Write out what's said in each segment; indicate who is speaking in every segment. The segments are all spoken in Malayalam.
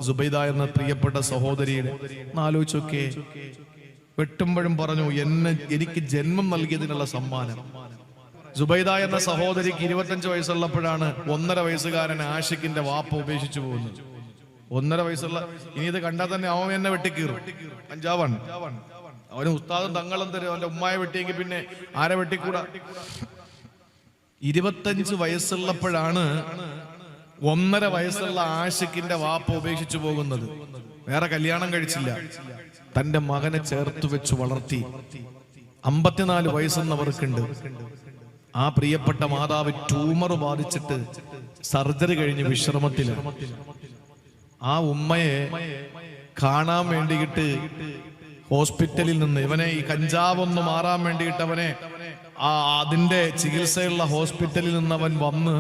Speaker 1: സുബൈദ എന്ന പ്രിയപ്പെട്ട സഹോദരിയുടെ ആലോചിച്ചൊക്കെ വെട്ടുമ്പോഴും പറഞ്ഞു, എനിക്ക് ജന്മം നൽകിയതിനുള്ള സമ്മാനം. സുബൈദ എന്ന സഹോദരിക്ക് 25 വയസ്സുള്ളപ്പോഴാണ് 1.5 വയസ്സുകാരൻ ആഷിഖിന്റെ വാപ്പ ഉപേക്ഷിച്ചു പോകുന്നത്. 1.5 വയസ്സുള്ള, ഇനി ഇത് കണ്ടാൽ തന്നെ അവൻ എന്നെ വെട്ടിക്കീറും. അഞ്ചാവാണ് അവന് ഉസ്താദും തങ്ങളും തരും. അവന്റെ ഉമ്മായ വെട്ടിയെങ്കിൽ പിന്നെ ആരെ വെട്ടിക്കൂടാ. 25 വയസ്സുള്ളപ്പോഴാണ് 1.5 വയസ്സുള്ള ആഷിഖിന്റെ വാപ്പ ഉപേക്ഷിച്ചു പോകുന്നത്. വേറെ കല്യാണം കഴിച്ചില്ല, തന്റെ മകനെ ചേർത്ത് വെച്ച് വളർത്തി. 54 വയസ്സെന്നവർക്കുണ്ട്. ആ പ്രിയപ്പെട്ട മാതാവ് ട്യൂമർ ബാധിച്ചിട്ട് സർജറി കഴിഞ്ഞ് വിശ്രമത്തിലാണ്. ആ ഉമ്മയെ കാണാൻ വേണ്ടിയിട്ട് ഹോസ്പിറ്റലിൽ നിന്ന്, ഇവനെ ഈ കഞ്ചാവൊന്ന് മാറാൻ വേണ്ടിയിട്ട് അവനെ അതിന്റെ ചികിത്സയുള്ള ഹോസ്പിറ്റലിൽ നിന്ന് അവൻ വന്ന്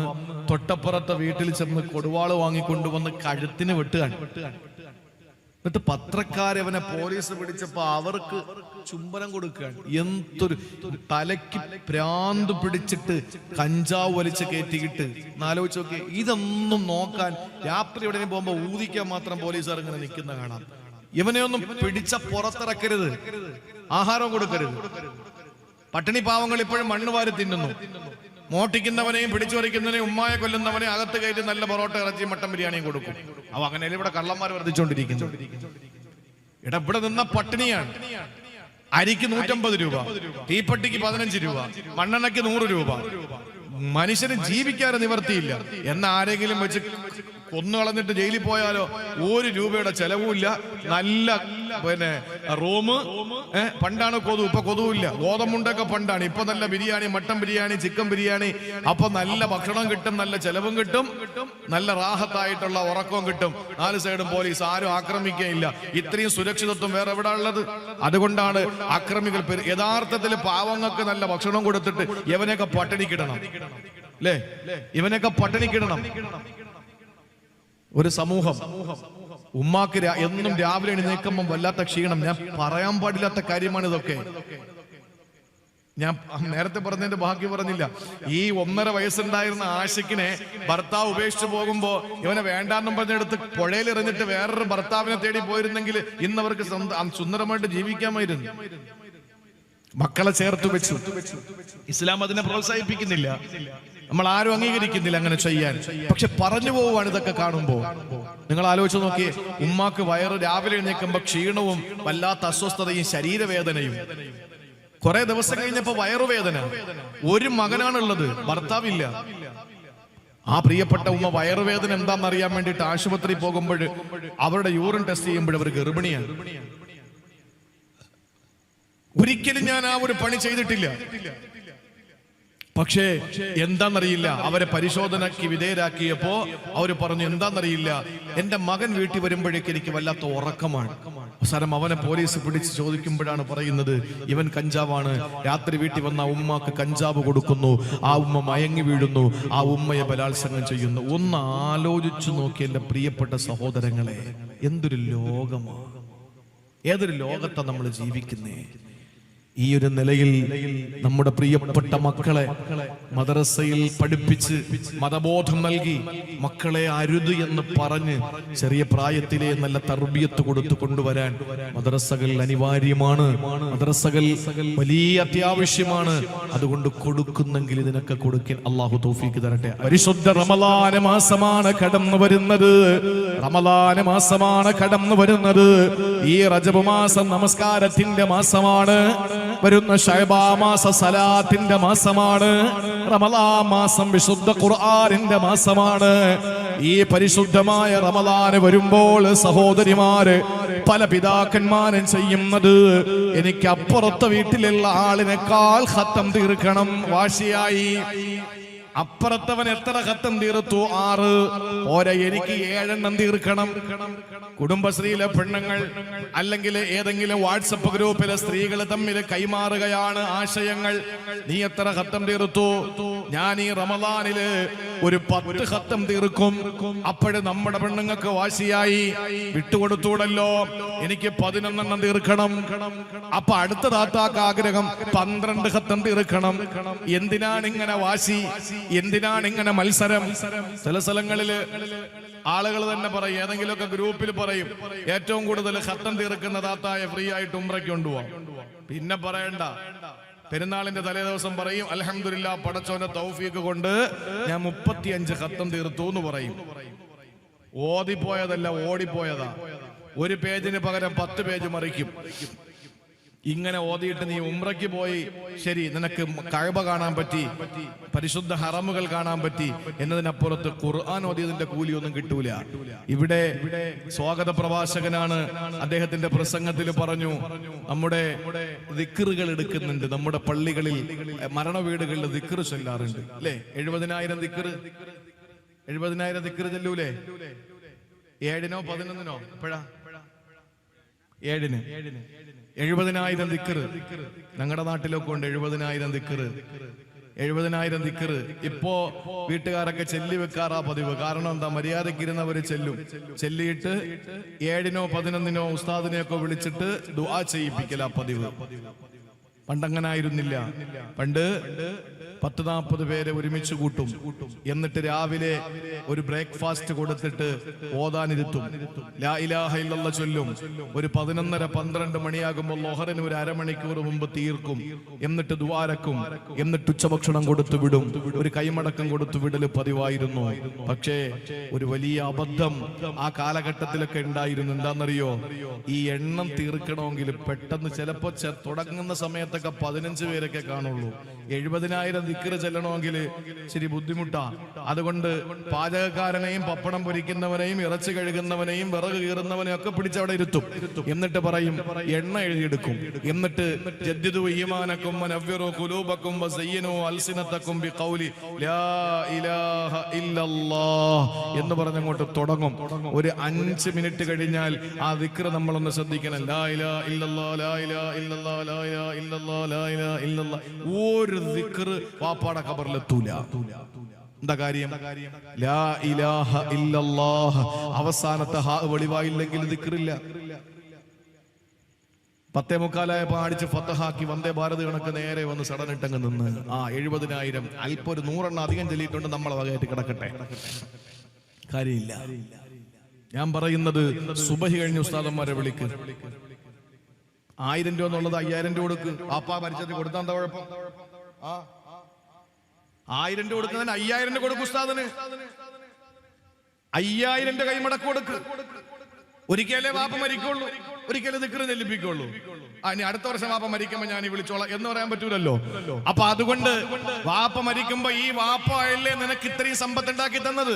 Speaker 1: തൊട്ടപ്പുറത്തെ വീട്ടിൽ ചെന്ന് കൊടുവാള് വാങ്ങിക്കൊണ്ടുവന്ന് കഴുത്തിന് വെട്ടുകയാണ്. എന്നിട്ട് പത്രക്കാരവനെ പോലീസ് പിടിച്ചപ്പോ അവർക്ക് ചുംബനം കൊടുക്കുകയാണ്. എന്തൊരു തലയ്ക്ക് ഭ്രാന്ത് പിടിച്ചിട്ട് കഞ്ചാവ് വലിച്ച് കയറ്റിക്കിട്ട്. ആലോചിച്ച് നോക്കി, ഇതൊന്നും നോക്കാൻ രാത്രി എവിടെയും പോകുമ്പോ ഊതിക്കാൻ മാത്രം പോലീസുകാർ ഇങ്ങനെ നിൽക്കുന്ന കാണാം. ഇവനെ ഒന്നും പിടിച്ച പുറത്തിറക്കരുത്, ആഹാരം കൊടുക്കരുത്. പട്ടിണി പാവങ്ങൾ ഇപ്പോഴും മണ്ണ് വാരി തിന്നുന്നു. മോട്ടിക്കുന്നവനെയും പിടിച്ചു പറിക്കുന്നവനെയും ഉമ്മായ കൊല്ലുന്നവനെ അകത്ത് കയറ്റി നല്ല പൊറോട്ട ഇറച്ചി മട്ടൻ ബിരിയാണിയും കൊടുക്കും. അവ അങ്ങനെ ഇവിടെ കള്ളന്മാർ വർദ്ധിച്ചുകൊണ്ടിരിക്കുന്നു. ഇവിടെ നിന്ന പട്ടിണിയാണ്. അരിക്ക് 150 രൂപ, തീപ്പട്ടിക്ക് 15 രൂപ, മണ്ണെണ്ണയ്ക്ക് 100 രൂപ. മനുഷ്യന് ജീവിക്കാൻ നിവർത്തിയില്ല. എന്ന ആരെങ്കിലും വെച്ച് കൊന്നുകളഞ്ഞിട്ട് ജയിലിൽ പോയാലോ 1 രൂപയുടെ ചെലവുമില്ല. നല്ല റൂം. പണ്ടാണ് കൊതു, ഇപ്പൊ കൊതുവില്ല. ഗോതമ്പുണ്ടൊക്കെ പണ്ടാണ്. ഇപ്പൊ നല്ല ബിരിയാണി, മട്ടൻ ബിരിയാണി, ചിക്കൻ ബിരിയാണി. അപ്പൊ നല്ല ഭക്ഷണം കിട്ടും, നല്ല ചെലവും കിട്ടും, നല്ല റാഹത്തായിട്ടുള്ള ഉറക്കവും കിട്ടും. 4 സൈഡും പോലീസ്, ആരും ആക്രമിക്കുകയില്ല. ഇത്രയും സുരക്ഷിതത്വം വേറെ എവിടെ ഉള്ളത്? അതുകൊണ്ടാണ് അക്രമികൾ. യഥാർത്ഥത്തിൽ പാവങ്ങൾക്ക് നല്ല ഭക്ഷണം കൊടുത്തിട്ട് ഇവനെയൊക്കെ പട്ടിണിക്കിടണം, അല്ലേ? ഇവനെയൊക്കെ പട്ടിണിക്കിടണം. ഒരു സമൂഹം ഉമ്മാക്ക് എന്നും രാവിലെ എഴുന്നേൽക്കുമ്പോൾ വല്ലാത്ത ക്ഷീണം. ഞാൻ പറയാൻ പാടില്ലാത്ത കാര്യമാണ് ഇതൊക്കെ. ഞാൻ നേരത്തെ പറഞ്ഞതിന്റെ ബാക്കി പറഞ്ഞില്ല. ഈ 1.5 വയസ്സുണ്ടായിരുന്ന ആഷിഖിനെ ഭർത്താവ് ഉപേക്ഷിച്ചു പോകുമ്പോ ഇവനെ വേണ്ടാന്നും പറഞ്ഞെടുത്ത് പുഴയിൽ എറിഞ്ഞിട്ട് വേറൊരു ഭർത്താവിനെ തേടി പോയിരുന്നെങ്കിൽ ഇന്നവർക്ക് സുന്ദരമായിട്ട് ജീവിക്കാമായിരുന്നു. മക്കളെ ചേർത്ത് വെച്ചു. ഇസ്ലാം അതിനെ പ്രോത്സാഹിപ്പിക്കുന്നില്ല, നമ്മൾ ആരും അംഗീകരിക്കുന്നില്ല അങ്ങനെ ചെയ്യാൻ. പക്ഷെ പറഞ്ഞു പോവുകയാണ് ഇതൊക്കെ കാണുമ്പോ. നിങ്ങൾ ആലോചിച്ച് നോക്കിയേ, ഉമ്മാക്ക് വയറ് രാവിലെ എഴുന്നേൽക്കുമ്പോ ക്ഷീണവും വല്ലാത്ത അസ്വസ്ഥതയും ശരീരവേദനയും. കുറെ ദിവസം കഴിഞ്ഞപ്പോ വയറുവേദന. ഒരു മകനാണുള്ളത്, ഭർത്താവില്ല. ആ പ്രിയപ്പെട്ട ഉമ്മ വയറുവേദന എന്താണെന്ന് അറിയാൻ വേണ്ടിയിട്ട് ആശുപത്രി പോകുമ്പോൾ അവരുടെ യൂറിൻ ടെസ്റ്റ് ചെയ്യുമ്പോൾ അവർ ഗർഭിണിയാണ്. ഒരിക്കലും ഞാൻ ആ ഒരു പണി ചെയ്തിട്ടില്ല. പക്ഷേ എന്താന്നറിയില്ല, അവരെ പരിശോധനയ്ക്ക് വിധേയരാക്കിയപ്പോ അവര് പറഞ്ഞു, എന്താന്നറിയില്ല, എന്റെ മകൻ വീട്ടിൽ വരുമ്പോഴേക്ക് എനിക്ക് വല്ലാത്ത ഉറക്കമാണ്. അവസാനം അവനെ പോലീസ് പിടിച്ച് ചോദിക്കുമ്പോഴാണ് പറയുന്നത്, ഇവൻ കഞ്ചാവാണ്. രാത്രി വീട്ടിൽ വന്ന ഉമ്മക്ക് കഞ്ചാവ് കൊടുക്കുന്നു, ആ ഉമ്മ മയങ്ങി വീഴുന്നു, ആ ഉമ്മയെ ബലാത്സംഗം ചെയ്യുന്നു. ഒന്ന് ആലോചിച്ചു നോക്കി എന്റെ പ്രിയപ്പെട്ട സഹോദരങ്ങളെ, എന്തൊരു ലോകമാണ്, ഏതൊരു ലോകത്താണ് നമ്മൾ ജീവിക്കുന്നേ. ഈ ഒരു നിലയിൽ നമ്മുടെ പ്രിയപ്പെട്ട മക്കളെ മദ്രസയിൽ പഠിപ്പിച്ച് മതബോധം നൽകി മക്കളെ അരുത് എന്ന് പറഞ്ഞ് ചെറിയ പ്രായത്തിലെ നല്ല തർബിയത്ത് കൊടുത്തു കൊണ്ടുവരാൻ മദ്രസകൾ അനിവാര്യമാണ്. മദ്രസകൾ വലിയ അത്യാവശ്യമാണ്. അതുകൊണ്ട് കൊടുക്കുന്നെങ്കിൽ ഇതിനൊക്കെ കൊടുക്കാൻ അള്ളാഹു തൗഫീഖ് തരട്ടെ. പരിശുദ്ധ റമളാൻ മാസമാണ് കടന്നു വരുന്നത്. റമളാൻ മാസമാണ് കടന്നു വരുന്നത്. ഈ റജബ് മാസം നമസ്കാരത്തിന്റെ മാസമാണ്. വരുന്ന ശഅബാൻ മാസം സലാത്തിന്റെ മാസമാണ്. റമളാൻ മാസം വിശുദ്ധ ഖുർആനിന്റെ മാസമാണ്. ഈ പരിശുദ്ധമായ റമളാൻ വരുമ്പോൾ സഹോദരിമാര്, പല പിതാക്കന്മാരും ചെയ്യുന്നത്, എനിക്ക് അപ്പുറത്തെ വീട്ടിലുള്ള ആളിനേക്കാൾ ഖത്തം തീർക്കണം വാശിയായി. അപ്പുറത്തവൻ എത്ര ഖത്തം തീർത്തു? 6. ഓരോ എനിക്ക് 7 തീർക്കണം. കുടുംബശ്രീയിലെ പെണ്ണുങ്ങൾ അല്ലെങ്കിൽ ഏതെങ്കിലും വാട്സപ്പ് ഗ്രൂപ്പിലെ സ്ത്രീകൾ തമ്മിൽ കൈമാറുകയാണ് ആശയങ്ങൾ. നീ എത്ര ഖത്തം തീർത്തു? ഞാൻ ഈ റമളാനില് ഒരു 10 ഖത്തം തീർക്കും. അപ്പോഴ് നമ്മുടെ പെണ്ണുങ്ങൾക്ക് വാശിയായി, വിട്ടുകൊടുത്തൂടല്ലോ, എനിക്ക് 11 തീർക്കണം. അപ്പൊ അടുത്ത താത്താക്ക് ആഗ്രഹം 12 ഖത്തം തീർക്കണം. എന്തിനാണ് ഇങ്ങനെ വാശി? എന്തിനാണ് ഇങ്ങനെ മത്സരം? ചില സ്ഥലങ്ങളില് ആളുകൾ തന്നെ പറയും, ഏതെങ്കിലുമൊക്കെ ഗ്രൂപ്പിൽ പറയും, ഏറ്റവും കൂടുതൽ ഖത്തം തീർക്കുന്ന താത്തായ ഫ്രീ ആയിട്ട് ഉംറയ്ക്ക് കൊണ്ടുപോവാം. പിന്നെ പറയണ്ട, പെരുന്നാളിന്റെ തലേ ദിവസം പറയും, അൽഹംദുലില്ലാ പടച്ചോന്റെ തൗഫീഖ് കൊണ്ട് ഞാൻ 35 ഖത്തം തീർത്തു എന്ന് പറയും. ഓതിപ്പോയതല്ല, ഓടിപ്പോയതാ. ഒരു പേജിന് പകരം 10 പേജ് മറിക്കും. ഇങ്ങനെ ഓതിയിട്ട് നീ ഉംറയ്ക്ക് പോയി, ശരി, നിനക്ക് കഅബ കാണാൻ പറ്റി, പരിശുദ്ധ ഹറമുകൾ കാണാൻ പറ്റി എന്നതിനപ്പുറത്ത് ഖുർആൻ ഓതിയതിന്റെ കൂലിയൊന്നും കിട്ടൂല. ഇവിടെ സ്വാഗത പ്രഭാഷകനാണ്, അദ്ദേഹത്തിന്റെ പ്രസംഗത്തിൽ പറഞ്ഞു, നമ്മുടെ ദിക്റുകൾ എടുക്കുന്നുണ്ട്, നമ്മുടെ പള്ളികളിൽ മരണ വീടുകളിൽ ദിക്റ് ചൊല്ലാറുണ്ട് അല്ലേ? 70,000 ദിക്റ് ചെല്ലൂലേ? 7-നോ 11-നോ എപ്പോഴാ? 7-ന് 70,000 ദിക്റ്. ഞങ്ങളുടെ നാട്ടിലൊക്കെ ഉണ്ട് 70,000 ദിക്റ്. 70,000 ദിക്റ് ഇപ്പോ വീട്ടുകാരൊക്കെ ചെല്ലി വെക്കാറാ പതിവ്. കാരണം എന്താ? മര്യാദയ്ക്ക് ഇരുന്നവര് ചെല്ലും. ചെല്ലിയിട്ട് 7-നോ 11-നോ ഉസ്താദിനെയൊക്കെ വിളിച്ചിട്ട് ദുആ ചെയ്യിപ്പിക്കലാ പതിവ്. പണ്ടങ്ങനെ ആയിരുന്നില്ല. പണ്ട് 10-40 പേരെ ഒരുമിച്ച് കൂട്ടും. എന്നിട്ട് രാവിലെ ഒരു ബ്രേക്ക്ഫാസ്റ്റ് കൊടുത്തിട്ട് ഓതാനിരുത്തും. ലാ ഇലാഹ ഇല്ലല്ലാഹ് ചൊല്ലും. ഒരു 11:30-12 മണിയാകുമ്പോൾ ലോഹറിന് ഒരു അരമണിക്കൂർ മുമ്പ് തീർക്കും. എന്നിട്ട് ദുആരക്കും. എന്നിട്ട് ഉച്ചഭക്ഷണം കൊടുത്തു വിടും. ഒരു കൈമടക്കം കൊടുത്തു വിടല് പതിവായിരുന്നു. പക്ഷേ ഒരു വലിയ അബദ്ധം ആ കാലഘട്ടത്തിലൊക്കെ ഉണ്ടായിരുന്നു. എന്താണെന്നറിയോ? ഈ എണ്ണം തീർക്കണമെങ്കിൽ പെട്ടെന്ന് ചിലപ്പോ തുടങ്ങുന്ന സമയത്തൊക്കെ 15 പേരൊക്കെ കാണുള്ളൂ. 70,000 ദിക്റ് ചെല്ലണമെങ്കിൽ ശരി ബുദ്ധിമുട്ടാ. അതുകൊണ്ട് പാചകക്കാരനെയും പപ്പടം പൊരിക്കുന്നവനെയും ഇറച്ചി കഴുകുന്നവനെയും വിറക് കീറുന്നവനെയും ഒക്കെ പിടിച്ചവിടെ ഇരുത്തും. എന്നിട്ട് പറയും, എണ്ണ എഴുതിയെടുക്കും. എന്നിട്ട് ജദ്ദിദു ഈമാനക്കും വനവ്വിറു ഖുലൂബക്കും വസയ്യിനു അൽസിനതക്കും ബിഖൗലി ലാ ഇലാഹ ഇല്ലല്ലാഹ് എന്ന് പറഞ്ഞങ്ങോട്ട് തുടങ്ങും. ഒരു 5 മിനിറ്റ് കഴിഞ്ഞാൽ ആ ദിക്റ് നമ്മളൊന്ന് ശ്രദ്ധിക്കണം. ലാ ഇലാഹ ഇല്ലല്ലാഹ്, ലാ ഇലാഹ ഇല്ലല്ലാഹ്, ലാ ഇലാഹ ഇല്ലല്ലാഹ്, ലാ ഇലാഹ ഇല്ലല്ലാഹ്. ഒരു ദിക്റ് വാപ്പാടെ ഖബറിലെത്തൂല. എന്താ കാര്യം? ലാ ഇലാഹ ഇല്ലല്ലാഹ് അവസാനത്തെ ഹാ വെളിവായില്ലെങ്കിൽ ദിക്റില്ല. 10:45 അടിച്ച് ഫത്തഹാക്കി വന്ദേ ഭാരത് കണക്ക് നേരെ വന്ന് സടനിട്ടങ്ങ് നിന്ന്. 70,000 അല്പം ഒരു 100 അധികം ചൊല്ലിയിട്ടുണ്ട്, നമ്മളെ വകയായിട്ട് കിടക്കട്ടെ, കാര്യമില്ല. ഞാൻ പറയുന്നത് സുബഹി കഴിഞ്ഞ ഉസ്താദന്മാരെ വിളിക്ക്. 1000 രൂപ എന്നുള്ളത് 5000 രൂപ കൊടുക്ക്. ആപ്പാ മരിച്ചത് കൊടുത്താൽ എന്താ കുഴപ്പം? 1000 രൂപ കൊടുക്കുന്നതിന് 5000 രൂപ കൊടുക്കും. ഉസ്താദിന് 5000 രൂപ കൈമടക്ക് കൊടുക്ക്. ഒരിക്കലേ വാപ്പ മരിക്കുള്ളൂ, ഒരിക്കലും ദിക്റ് ചെല്ലിപ്പിക്കുള്ളൂ. ഇനി അടുത്ത വർഷം വാപ്പ മരിക്കുമ്പോ ഞാൻ വിളിച്ചോളാം എന്ന് പറയാൻ പറ്റൂലല്ലോ. അപ്പൊ അതുകൊണ്ട് വാപ്പ മരിക്കുമ്പോ ഈ വാപ്പ അല്ലേ നിനക്ക് ഇത്രയും സമ്പത്ത് ഉണ്ടാക്കി തന്നത്.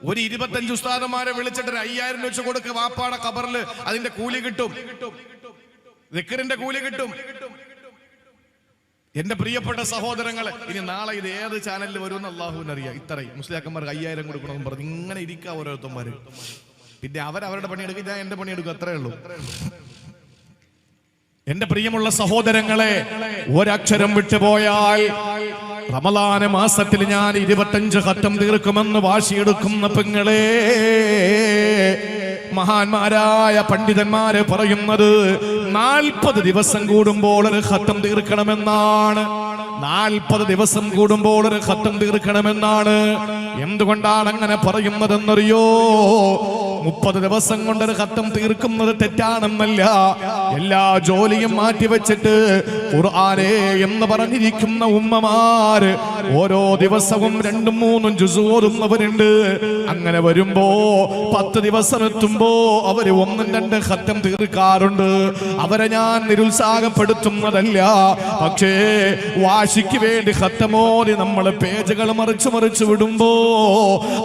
Speaker 1: ഒരു 25 ഉസ്താദന്മാരെ വിളിച്ചിട്ട് 5000 രൂപ വെച്ച് കൊടുക്ക്. വാപ്പാടെ ഖബറിൽ അതിന്റെ കൂലി കിട്ടും, ദിക്റിന്റെ കൂലി കിട്ടും. എന്റെ പ്രിയപ്പെട്ട സഹോദരങ്ങളെ, ഇനി നാളെ ഇത് ഏത് ചാനലിൽ വരുമെന്ന് അള്ളാഹുവിനറിയാം. ഇത്രയും മുസ്ലിയാക്കന്മാർക്ക് 5000 കൊടുക്കണമെന്ന് പറഞ്ഞ് ഇങ്ങനെ ഇരിക്കുക ഓരോരുത്തന്മാര്. പിന്നെ അവരവരുടെ പണിയെടുക്കും, ഞാൻ എന്റെ പണിയെടുക്കും, അത്രേ ഉള്ളൂ. എന്റെ പ്രിയമുള്ള സഹോദരങ്ങളെ, ഒരക്ഷരം വിട്ടുപോയാൽ റമളാൻ മാസത്തിൽ ഞാൻ 25 ഖത്തം തീർക്കുമെന്ന് വാശിയെടുക്കുന്ന പെങ്ങളെ, മഹാന്മാരായ പണ്ഡിതന്മാര് പറയുന്നത് 40 ദിവസം കൂടുമ്പോൾ ഒരു ഖത്തം തീർക്കണമെന്നാണ്. 40 ദിവസം കൂടുമ്പോൾ ഒരു ഖത്തം തീർക്കണമെന്നാണ്. എന്തുകൊണ്ടാണ് അങ്ങനെ പറയുന്നതെന്നറിയോ? 30 ദിവസം കൊണ്ടൊരു ഖത്തം തീർക്കുന്നത് തെറ്റാണെന്നല്ല. എല്ലാ ജോലിയും മാറ്റിവെച്ചിട്ട് ഖുർആനെ എന്ന് പറഞ്ഞിരിക്കുന്ന ഉമ്മമാര് ഓരോ ദിവസവും 2-3 ജുസ് ഓതുന്നവരുണ്ട്. അങ്ങനെ വരുമ്പോ 10 ദിവസം എത്തുമ്പോ അവര് 1-2 ഖത്തം തീർക്കാറുണ്ട്. അവരെ ഞാൻ നിരുത്സാഹപ്പെടുത്തുന്നതല്ല. പക്ഷേ വാശിക്ക് വേണ്ടി ഖത്തമോതി നമ്മൾ പേജുകൾ മറിച്ചു വിടുമ്പോ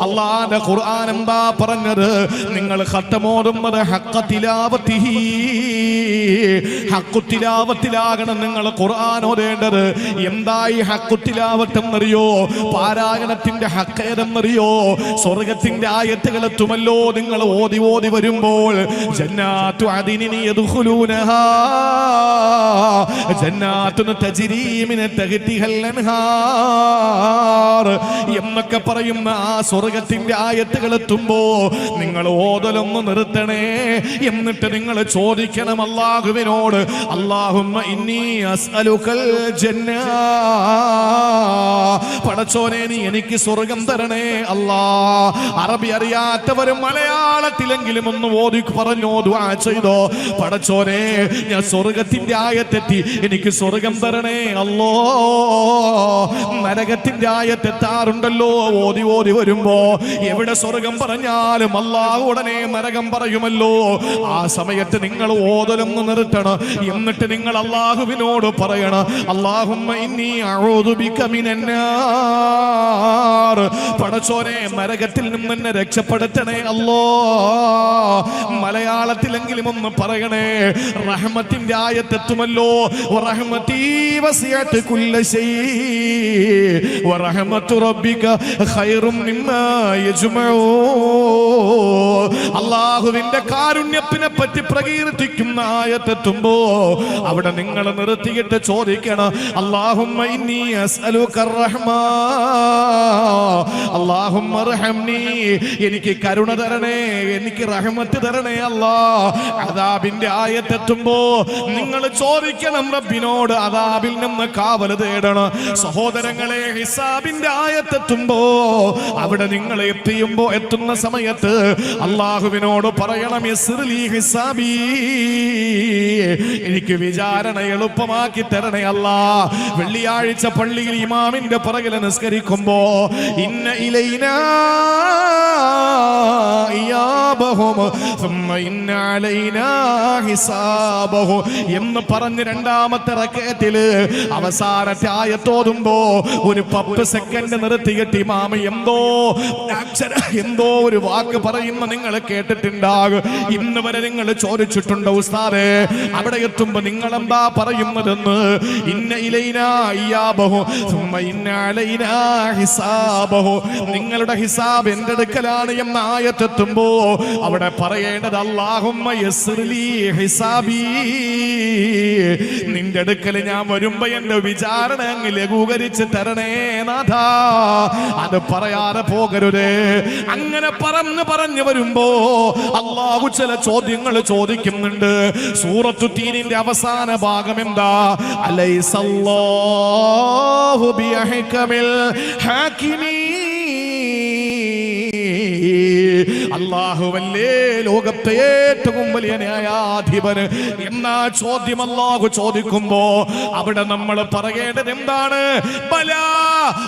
Speaker 1: അല്ലാഹുവിന്റെ ഖുർആൻ എന്താ പറഞ്ഞത്? നിങ്ങൾ ഖത്തമോതുന്നത് ഹഖ്ഖുത്തിലാവത്തിലാകണം നിങ്ങൾ ഖുർആൻ ഓതേണ്ടത്. എന്തായി ഹഖ്ഖുത്തിലാവത്ത് എന്നറിയോ? പാരായണത്തിന്റെ ഹഖേതെന്നറിയോ? സ്വർഗത്തിന്റെ ആയത്തുകൾ എത്തുമല്ലോ നിങ്ങൾ ഓതി വരുമ്പോൾ. ജന്നാത്തു അദിനിൻ യദ്ഖുലൂനഹാ ജന്നാത്തുൻ തജ്രീ മിൻ തഹ്തിഹൽ അൻഹാർ എന്നൊക്കെ പറയുന്ന ആ സ്വർഗത്തിന്റെ ആയത്തുകൾ എത്തുമ്പോ നിങ്ങൾ ഓതലൊന്ന് നിർത്തണേ. എന്നിട്ട് നിങ്ങൾ ചോദിക്കണം അല്ലാഹുവിനോട്, അല്ലാഹുമ്മ ഇന്നി അസ്അലുകൽ ജന്ന, പടച്ചോനെ നീ എനിക്ക് സ്വർഗം തരണേ അല്ലാ. അറബി അറിയാത്തവരും മലയാളത്തിലെങ്കിലും ഒന്ന് ഓതി പറഞ്ഞോ, ദുആ ചെയ്തോ, പടച്ചോനെ ഞാൻ സ്വർഗത്തിന്റെ ആയത്തെത്തി, എനിക്ക് സ്വർഗം തരണേ അല്ലോ. നരകത്തിന്റെ ആയത്തെത്താറുണ്ടല്ലോ ഓതി ഓതി വരുമ്പോ. എവിടെ സ്വർഗം പറഞ്ഞാലും അല്ലാഹു ഉടനെ നരകം പറയുമല്ലോ. ആ സമയത്ത് നിങ്ങൾ ഓതലൊന്ന് നിർത്തണം. എന്നിട്ട് നിങ്ങൾ അല്ലാഹുവിനോട് പറയണം, അല്ലാഹുമ്മ ഇന്നി അഊദു ബിക മിനന്നാർ, പടച്ചോനെ നരകത്തിൽ നിന്ന് എന്നെ രക്ഷപ്പെടുത്തണേ അല്ലോ. മലയാളത്തിലെങ്കിലും ഒന്ന് പറയണേ. റഹ്മത്തിന്റെ ആയത്തെത്തുമല്ലോ, വറഹ്മതീ വസിഅത് കുല്ല ശൈഇ വറഹ്മതു റബ്ബിക ഖൈറും മിമ്മാ യജ്മഊൻ. അല്ലാഹുവിന്റെ കാരുണ്യത്തിനെ പറ്റി പ്രകീർത്തിക്കുന്ന ആയത്തെത്തുമ്പോ അവിടെ നിങ്ങൾ നിർത്തിയിട്ട് ചോദിക്കണം, അല്ലാഹുമ്മ ഇന്നി അസ്അലുക റഹ്മാ, അല്ലാഹുമ്മ റഹംനി, എനിക്ക് കരുണ തരണേ, എനിക്ക് റഹ്മത്ത് തരണേ അല്ലാ. അദാബിന്റെ ആയത്തെത്തുമ്പോ നിങ്ങൾ ചോദിക്കണം റബ്ബിനോട്, അദാബിൽ നിന്ന് കാവൽ തേടണം. സഹോദരങ്ങളെ, ഹിസാബിന്റെ ആയത്തെത്തുമ്പോ അവിടെ നിങ്ങൾ എത്തുന്ന സമയത്ത് അല്ലാഹുവിനോട് പറയണം, യസ്റിലി ഹിസാബി, എനിക്ക് വിചാരണ എളുപ്പമാക്കി തരണേ അല്ലാ. വെള്ളിയാഴ്ച പള്ളിയിൽ ഇമാമിന്റെ പുറകിൽ നിസ്കരിക്കുമ്പോ ഇന്ന ഇലൈനാ ഇയാബഹും സുമ്മ ഇന്ന അലൈനാ ഹിസാബഹും എന്ന് പറഞ്ഞ് രണ്ടാമത്തെ റക്അത്തില് അവസാനത്തെ ആയത്തോതുമ്പോ ഒരു 10 സെക്കൻഡ് നിർത്തിയിട്ട് ഇമാം എന്തോ ഒരു വാക്ക് പറയുന്ന നിങ്ങൾ കേട്ടിട്ടുണ്ടാകും. ഇന്ന് വരെ നിങ്ങൾ ചോദിച്ചിട്ടുണ്ടോ, ഉസ്താദേ അവിടെ എത്തുമ്പോ നിങ്ങൾ എന്താ പറയുന്നതെന്ന്? ഇന്ന ഇലൈനാ ഇയാബഹു സുമ്മ ഇന്ന അലൈനാ ഹിസാബഹു, നിങ്ങളുടെ ഹിസാബ് എന്റെ അടുക്കലാണ് എന്ന ആയത്തെത്തുമ്പോ അവിടെ പറയേണ്ടത്, അല്ലാഹുമ്മ യസ്റിലി ഹിസാബി, നിന്റെ അടുക്കൽ ഞാൻ വരുമ്പോ എന്റെ വിചാരണ അങ്ങ് ലഘൂകരിച്ച് തരണേ നാഥാ. അത് പറയാതെ പോകരുതേ. അങ്ങനെ പറഞ്ഞു വരുമ്പോ അല്ലാഹു ചില ചോദ്യങ്ങൾ ചോദിക്കുന്നുണ്ട്. സൂറത്തു തീനിന്റെ അവസാന ഭാഗം എന്താ? അലൈസല്ലാഹു ബിഅഹ്കമിൽ ഹാകിമീൻ, അല്ലാഹുവല്ലേ ലോകത്തെ ഏറ്റവും വലിയ ന്യായാധിപന് എന്നാ ചോദ്യം അല്ലാഹു ചോദിക്കുമ്പോ അവിടെ നമ്മൾ പറയേണ്ടത് എന്താണ്? ബലാ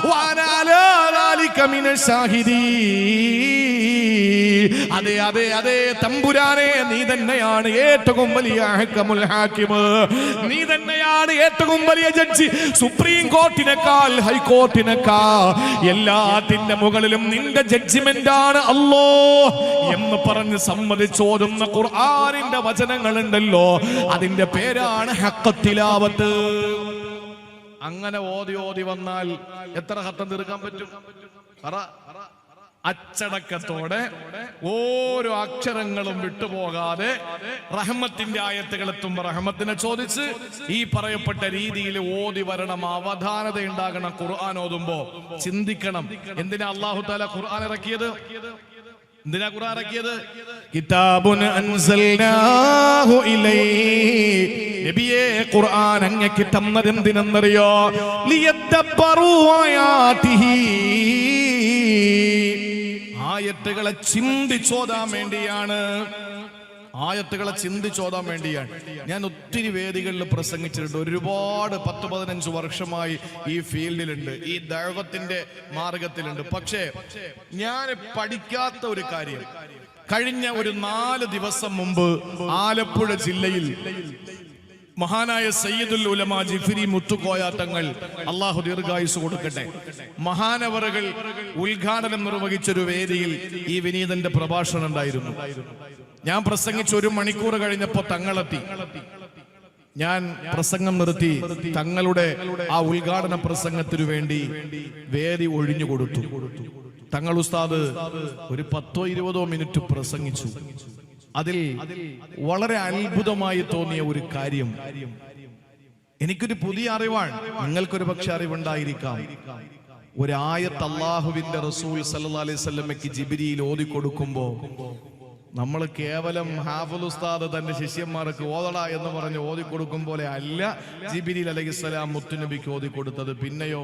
Speaker 1: വഅനാ അലാ ദാലിക മിനശ് ശാഹിദീൻ, അതെ അതെ അതെ തമ്പുരാനെ, നീ തന്നെയാണ് ഏറ്റവും വലിയ ഹക്കമുൽ ഹാക്കിം, നീ തന്നെയാണ് ഏറ്റവും വലിയ ജഡ്ജി. സുപ്രീം കോർട്ടിനേക്കാൾ ഹൈക്കോർട്ടിനേക്കാൾ എല്ലാത്തിന്റെ മുകളിലും നിന്റെ ജഡ്ജിമെന്റ് ആണ് അല്ലോ എന്ന് പറഞ്ഞ് സമ്മതിച്ചോതുന്ന ഖുർആനിന്റെ വചനങ്ങളുണ്ടല്ലോ, അതിന്റെ പേരാണ് ഹഖ്ഖുത് തിലാവത്ത്. അങ്ങനെ ഓതി വന്നാൽ എത്ര ഹത്തം തീർക്കാൻ പറ്റും? അച്ചടക്കത്തോടെ ഓരോ അക്ഷരങ്ങളും വിട്ടുപോകാതെ റഹ്മത്തിന്റെ ആയത്തുകൾ എത്തുമ്പോ റഹ്മത്തിനെ ചോദിച്ച് ഈ പറയപ്പെട്ട രീതിയിൽ ഓതി വരണം. അവധാനത ഉണ്ടാകണം. ഖുർആൻ ഓതുമ്പോ ചിന്തിക്കണം, എന്തിനാ അല്ലാഹു തആല ഖുർആൻ ഇറക്കിയത്? എന്തിനാ ഖുർആൻ ഇറക്കിയത്? കിതാബുൻ അൻസൽനാഹു ഇലൈക, നബിയേ ഖുർആൻ അങ്ങേക്ക് തന്നത് എന്തിനെന്നറിയോ? ലിയദ്ദബ്ബറു ആയാതിഹി, ആയത്തുകളെ ചിന്തിച്ചോതാൻ വേണ്ടിയാണ്. ആയത്തുകളെ ചിന്തിച്ചോതാൻ വേണ്ടിയാണ്. ഞാൻ ഒത്തിരി വേദികളിൽ പ്രസംഗിച്ചിട്ടുണ്ട്. ഒരുപാട് 10-15 വർഷമായി ഈ ഫീൽഡിലുണ്ട്, ഈ ദഅവത്തിന്റെ മാർഗത്തിലുണ്ട്. പക്ഷേ ഞാൻ പഠിക്കാത്ത ഒരു കാര്യം, കഴിഞ്ഞ ഒരു 4 ദിവസം മുമ്പ് ആലപ്പുഴ ജില്ലയിൽ മഹാനായ സയ്യിദുൽ ഉലമ ജിഫ്രി മുത്തുക്കോയ തങ്ങൾ, അല്ലാഹു ദീർഘായുസ് കൊടുക്കട്ടെ, മഹാനവറുകൾ ഉദ്ഘാടനം നിർവഹിച്ചൊരു വേദിയിൽ ഈ വിനീതന്റെ പ്രഭാഷണം ഉണ്ടായിരുന്നു. ഞാൻ പ്രസംഗിച്ച് 1 മണിക്കൂർ കഴിഞ്ഞപ്പോ തങ്ങളെത്തി. ഞാൻ പ്രസംഗം നിർത്തി. തങ്ങളുടെ ആ ഉദ്ഘാടന പ്രസംഗത്തിനു വേണ്ടി വേദി ഒഴിഞ്ഞു കൊടുത്തു. തങ്ങൾ ഉസ്താദ് ഒരു 10-20 മിനിറ്റ് പ്രസംഗിച്ചു. അതിൽ വളരെ അത്ഭുതമായി തോന്നിയ ഒരു കാര്യം, എനിക്കൊരു പുതിയ അറിവാണ്, നിങ്ങൾക്കൊരു പക്ഷെ അറിവുണ്ടായിരിക്കാം. ഒരായത്ത് അല്ലാഹുവിന്റെ റസൂൽ സല്ലല്ലാഹു അലൈഹി വസല്ലമയ്ക്ക് ജിബ്രീൽ ഓതി കൊടുക്കുമ്പോ നമ്മൾ കേവലം ഹാഫിദ് ഉസ്താദ് തന്റെ ശിഷ്യന്മാർക്ക് ഓതട എന്ന് പറഞ്ഞ് ഓതിക്കൊടുക്കും പോലെ അല്ല ജിബ്രീൽ അലൈഹിസ്സലാം മുത്തുനബിക്ക് ഓതിക്കൊടുത്തത്. പിന്നെയോ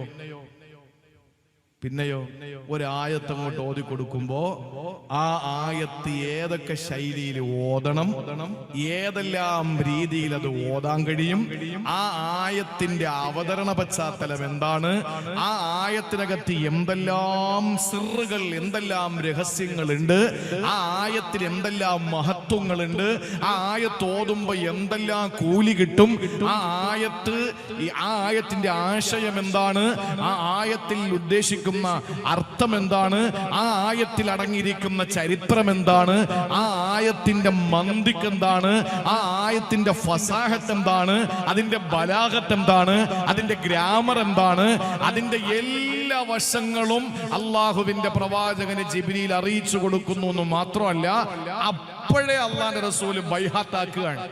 Speaker 1: ഒരു ആയത്ത് അങ്ങോട്ട് ഓതി കൊടുക്കുമ്പോ ആ ആയത്ത് ഏതൊക്കെ ശൈലിയിൽ ഓതണം, ഏതെല്ലാം രീതിയിൽ അത് ഓതാൻ കഴിയും, ആ ആയത്തിന്റെ അവതരണ പശ്ചാത്തലം എന്താണ്, ആ ആയത്തിനകത്ത് എന്തെല്ലാം സിറുകൾ, എന്തെല്ലാം രഹസ്യങ്ങളുണ്ട്, ആ ആയത്തിന് എന്തെല്ലാം മഹത്വങ്ങളുണ്ട്, ആ ആയത്ത് ഓതുമ്പോ എന്തെല്ലാം കൂലി കിട്ടും, ആ ആയത്തിന്റെ ആശയം എന്താണ്, ആ ആയത്തിൽ ഉദ്ദേശിക്കുന്ന അർത്ഥം എന്താണ്, ആ ആയത്തിൽ അടങ്ങിയിരിക്കുന്ന ചരിത്രം എന്താണ്, ആ ആയത്തിന്റെ മന്തിക്ക് എന്താണ്, ആ ആയത്തിന്റെ ഫസാഹത്ത് എന്താണ്, അതിന്റെ ബലാഗത്ത് എന്താണ്, അതിന്റെ ഗ്രാമർ എന്താണ്, അതിന്റെ എല്ലാ വശങ്ങളും അള്ളാഹുവിന്റെ പ്രവാചകന് ജിബ്രീൽ അറിയിച്ചു കൊടുക്കുന്നു എന്ന് മാത്രമല്ല, അപ്പോഴേ അള്ളാഹുവിന്റെ റസൂല് ബൈഹാത്താക്കുകയാണ്.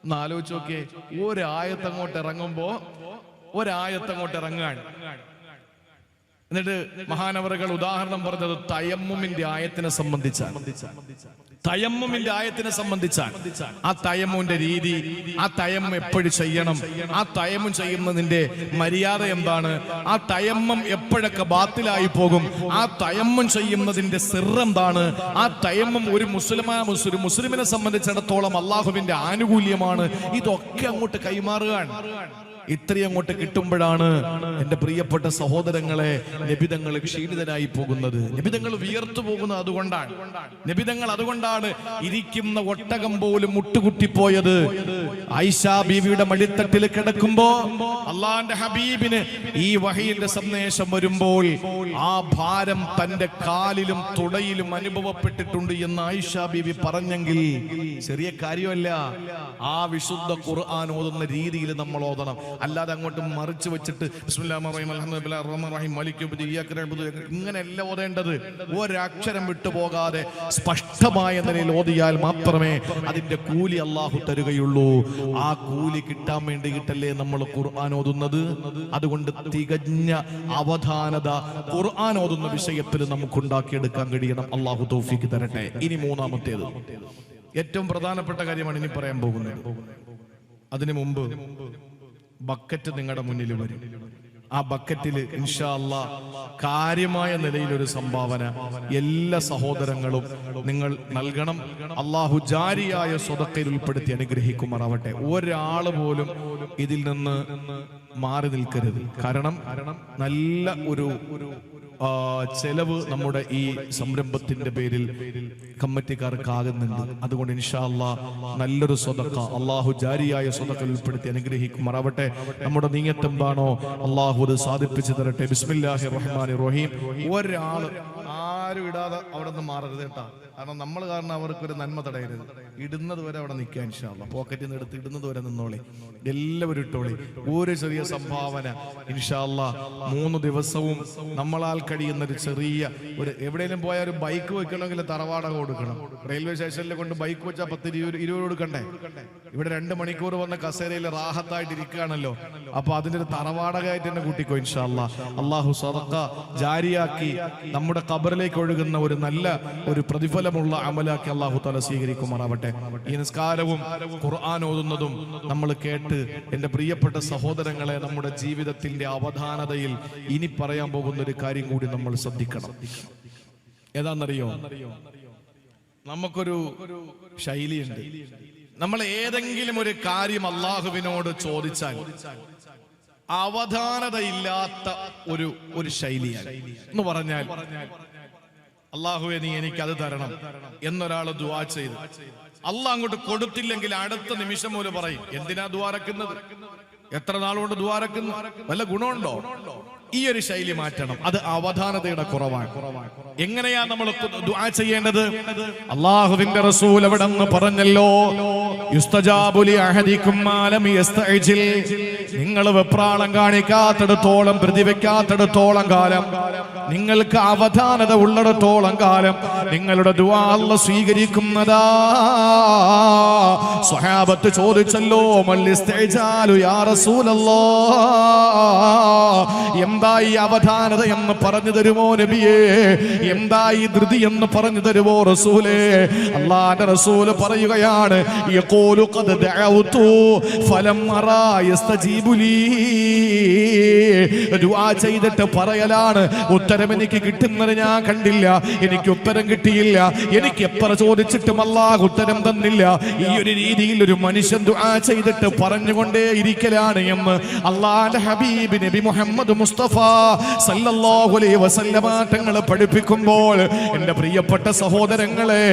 Speaker 1: ഒന്ന് ആലോചിച്ച് നോക്കിയേ, ഒരായത്തങ്ങോട്ട് ഇറങ്ങുകയാണ്. എന്നിട്ട് മഹാനവറുകൾ ഉദാഹരണം പറഞ്ഞത് തയമ്മുമിന്റെ ആയത്തിനെ സംബന്ധിച്ചാണ്. ആ തയമ്മുവിന്റെ രീതി, ആ തയമ്മം എപ്പോഴും ചെയ്യണം, ആ തയമ്മം ചെയ്യുന്നതിന്റെ മര്യാദ എന്താണ്, ആ തയമ്മം എപ്പോഴൊക്കെ ബാത്തിലായി പോകും, ആ തയമ്മം ചെയ്യുന്നതിന്റെ സിർ എന്താണ്, ആ തയമ്മം ഒരു മുസ്ലിമിനെ സംബന്ധിച്ചിടത്തോളം അള്ളാഹുവിന്റെ ആനുകൂല്യമാണ്. ഇതൊക്കെ അങ്ങോട്ട് കൈമാറുകയാണ്. ഇത്രയും അങ്ങോട്ട് കിട്ടുമ്പോഴാണ് എന്റെ പ്രിയപ്പെട്ട സഹോദരങ്ങളെ നബിതങ്ങൾ ക്ഷീണിതനായി പോകുന്നത്, നബിതങ്ങൾ വിയർത്തു പോകുന്നത്. അതുകൊണ്ടാണ് ഇരിക്കുന്ന ഒട്ടകം പോലും മുട്ടുകുട്ടിപ്പോയത്. ആയിഷ ബീവിയുടെ മടിത്തട്ടിൽ കിടക്കുമ്പോ അള്ളാന്റെ ഹബീബിന് ഈ വഹയിന്റെ സന്ദേശം വരുമ്പോൾ ആ ഭാരം തന്റെ കാലിലും തുടയിലും അനുഭവപ്പെട്ടിട്ടുണ്ട് എന്ന് ആയിഷ ബീവി പറഞ്ഞെങ്കിൽ ചെറിയ കാര്യമല്ല. ആ വിശുദ്ധ ഖുർആൻ ഓതുന്ന രീതിയിൽ നമ്മൾ ഓതണം. അല്ലാതെ അങ്ങോട്ട് മറിച്ച് വെച്ചിട്ട് ഇങ്ങനെയല്ല ഓതേണ്ടത്. ഒരക്ഷരം വിട്ടുപോകാതെ സ്പഷ്ടമായ നിലയിൽ ഓതിയാൽ മാത്രമേ അതിന്റെ കൂലി അള്ളാഹു തരുകയുള്ളൂ. ആ കൂലി കിട്ടാൻ വേണ്ടിയിട്ടല്ലേ നമ്മൾ ഖുർആൻ ഓതുന്നത്. അതുകൊണ്ട് തികഞ്ഞ അവധാനത ഖുർആൻ ഓതുന്ന വിഷയത്തിൽ നമുക്ക് ഉണ്ടാക്കിയെടുക്കാൻ കഴിയണം. അള്ളാഹു തൗഫീഖ് തരട്ടെ. ഇനി മൂന്നാമത്തേത്, ഏറ്റവും പ്രധാനപ്പെട്ട കാര്യമാണ് ഇനി പറയാൻ പോകുന്നത്. അതിനു മുമ്പ് ബക്കറ്റ് നിങ്ങളുടെ മുന്നിൽ വരും. ആ ബക്കറ്റിൽ ഇൻഷാ അല്ലാഹ് കാര്യമായ നിലയിൽ ഒരു സംഭാവന എല്ലാ സഹോദരങ്ങളും നിങ്ങൾ നൽകണം. അള്ളാഹു ജാരിയായ സ്വതക്കയിൽ ഉൾപ്പെടുത്തി അനുഗ്രഹിക്കുമാറാവട്ടെ. ഒരാൾ പോലും ഇതിൽ നിന്ന് മാറി നിൽക്കരുത്. കാരണം നല്ല ഒരു ചെലവ് നമ്മുടെ ഈ സംരംഭത്തിന്റെ പേരിൽ കമ്മിറ്റിക്കാർക്ക് ആകുന്നുണ്ട്. അതുകൊണ്ട് ഇൻഷാ അല്ലാഹ് നല്ലൊരു സ്വതക്ക അള്ളാഹു ജാരിയായ സ്വതക്കയിൽ ഉൾപ്പെടുത്തി അനുഗ്രഹിക്കുമാറാവട്ടെ. നമ്മുടെ നീയത്ത് എന്താണോ അള്ളാഹു അത് സാധിപ്പിച്ചു തരട്ടെ. ബിസ്മില്ലാഹിർ റഹ്മാനിർ റഹീം. ഒരാള് ആരും ഇടാതെ അവിടെ നിന്ന് മാറരുത് കേട്ടാ. കാരണം നമ്മൾ കാരണം അവർക്കൊരു നന്മ തടയരുത്. ഇടുന്നത് വരെ അവിടെ നിൽക്കുക ഇൻഷാ അല്ലാഹ്. പോക്കറ്റിൽ നിന്ന് എടുത്ത് ഇടുന്നത് വരെ നിന്നോളി. എല്ലാവരും ഇട്ടോളി. ഒരു ചെറിയ സംഭാവന ഇൻഷാ അല്ലാഹ് 3 ദിവസവും നമ്മളാൽ കഴിയുന്ന ഒരു ചെറിയ ഒരു എവിടെയെങ്കിലും പോയാൽ ഒരു ബൈക്ക് വെക്കണമെങ്കിൽ തറവാടക കൊടുക്കണം. റെയിൽവേ സ്റ്റേഷനിൽ കൊണ്ട് ബൈക്ക് വെച്ചാൽ 10-20 കൊടുക്കണ്ടേ? ഇവിടെ 2 മണിക്കൂർ വന്ന കസേരയിൽ റാഹത്തായിട്ട് ഇരിക്കുകയാണല്ലോ. അപ്പൊ അതിന്റെ ഒരു തറവാടകമായിട്ട് തന്നെ കൂട്ടിക്കോ ഇൻഷാ അല്ലാഹ്. അള്ളാഹു സദഖ ജാരിയാക്കി നമ്മുടെ ഖബറിലേക്ക് ഒഴുകുന്ന ഒരു നല്ല ഒരു പ്രതിഫലമുള്ള അമലാക്കി അള്ളാഹു തആല സ്വീകരിക്കുമാറാവട്ടെ. ഈ നിസ്കാരവും ഖുർആൻ ഓതുന്നതും നമ്മൾ കേട്ട് എന്റെ പ്രിയപ്പെട്ട സഹോദരങ്ങളെ നമ്മുടെ ജീവിതത്തിന്റെ അവധാനതയിൽ ഇനി പറയാൻ പോകുന്ന ഒരു കാര്യം കൂടി നമ്മൾ ശ്രദ്ധിക്കണം. ഏതാണെന്നറിയോ? നമുക്കൊരു ശൈലിയുണ്ട്. നമ്മൾ ഏതെങ്കിലും ഒരു കാര്യം അള്ളാഹുവിനോട് ചോദിച്ചാൽ അവധാനതയില്ലാത്ത ഒരു ശൈലിയാണ്. എന്ന് പറഞ്ഞാൽ അള്ളാഹുവേ നീ എനിക്ക് അത് തരണം എന്നൊരാൾ ദുആ ചെയ്ത് അള്ളാഹ് അങ്ങോട്ട് കൊടുത്തില്ലെങ്കിൽ അടുത്ത നിമിഷം പോലും പറയും എന്തിനാ ദുആരക്കുന്നത്, എത്ര നാളുകൊണ്ട് ദുആരക്കുന്നു, വല്ല ഗുണമുണ്ടോ? ഈ ഒരു ശൈലി മാറ്റണം. അത് അവധാനതയുടെ കുറവാണ്. എങ്ങനെയാ നമ്മൾ ദുആ ചെയ്യേണ്ടത്? അല്ലാഹുവിന്റെ റസൂൽ അവിടെ നിന്ന് പറഞ്ഞല്ലോ, യുസ്തജാബു ലി അഹദികും മാ ലം യസ്തഅജിൽ. നിങ്ങൾ വെപ്രാളം കാണിക്കാത്തിടത്തോളം, പ്രതിവെക്കാത്തിടത്തോളം കാലം, നിങ്ങൾക്ക് അവധാനത ഉള്ളിടത്തോളം കാലം നിങ്ങളുടെ ദുആ അല്ലാഹു സ്വീകരിക്കുന്നതാ. സ്വഹാബത്ത് ചോദിച്ചല്ലോ, മൽ ഇസ്തിജാലു യാ റസൂലല്ലാഹ്, എന്താ ഈ അവധാനത എന്ന് പറഞ്ഞു തരുമോ നബിയേ, എന്താ ഈ ധൃതി എന്ന് പറഞ്ഞു തരുമോ റസൂലേ? അല്ലാഹുവിന്റെ റസൂൽ പറയുകയാണ്, യഖൂലു ഖദ് ദഅഉതു ഫലം അറാ യസ്തജീബു ലീ. ദുആ ചെയ്തിട്ട് പറയലാണ്, ഉത്തരം എനിക്ക് കിട്ടുന്നത് ഞാൻ കണ്ടില്ല, എനിക്ക് ഉത്തരം കിട്ടിയില്ല, എനിക്ക് എത്ര ചോദിച്ചിട്ടും അല്ലാഹു ഉത്തരം തന്നില്ല. ഈ ഒരു രീതിയിൽ ഒരു മനുഷ്യൻ ദുആ ചെയ്തിട്ട് പറഞ്ഞുകൊണ്ടേ ഇരിക്കലാണ് എന്ന് അല്ലാഹുവിന്റെ ഹബീബ് നബി മുഹമ്മദ് മുസ്തഫ സല്ലല്ലാഹു അലൈഹി വസല്ലമ തങ്ങൾ പഠിപ്പിക്കുമ്പോൾ, എൻ്റെ പ്രിയപ്പെട്ട സഹോദരങ്ങളെ,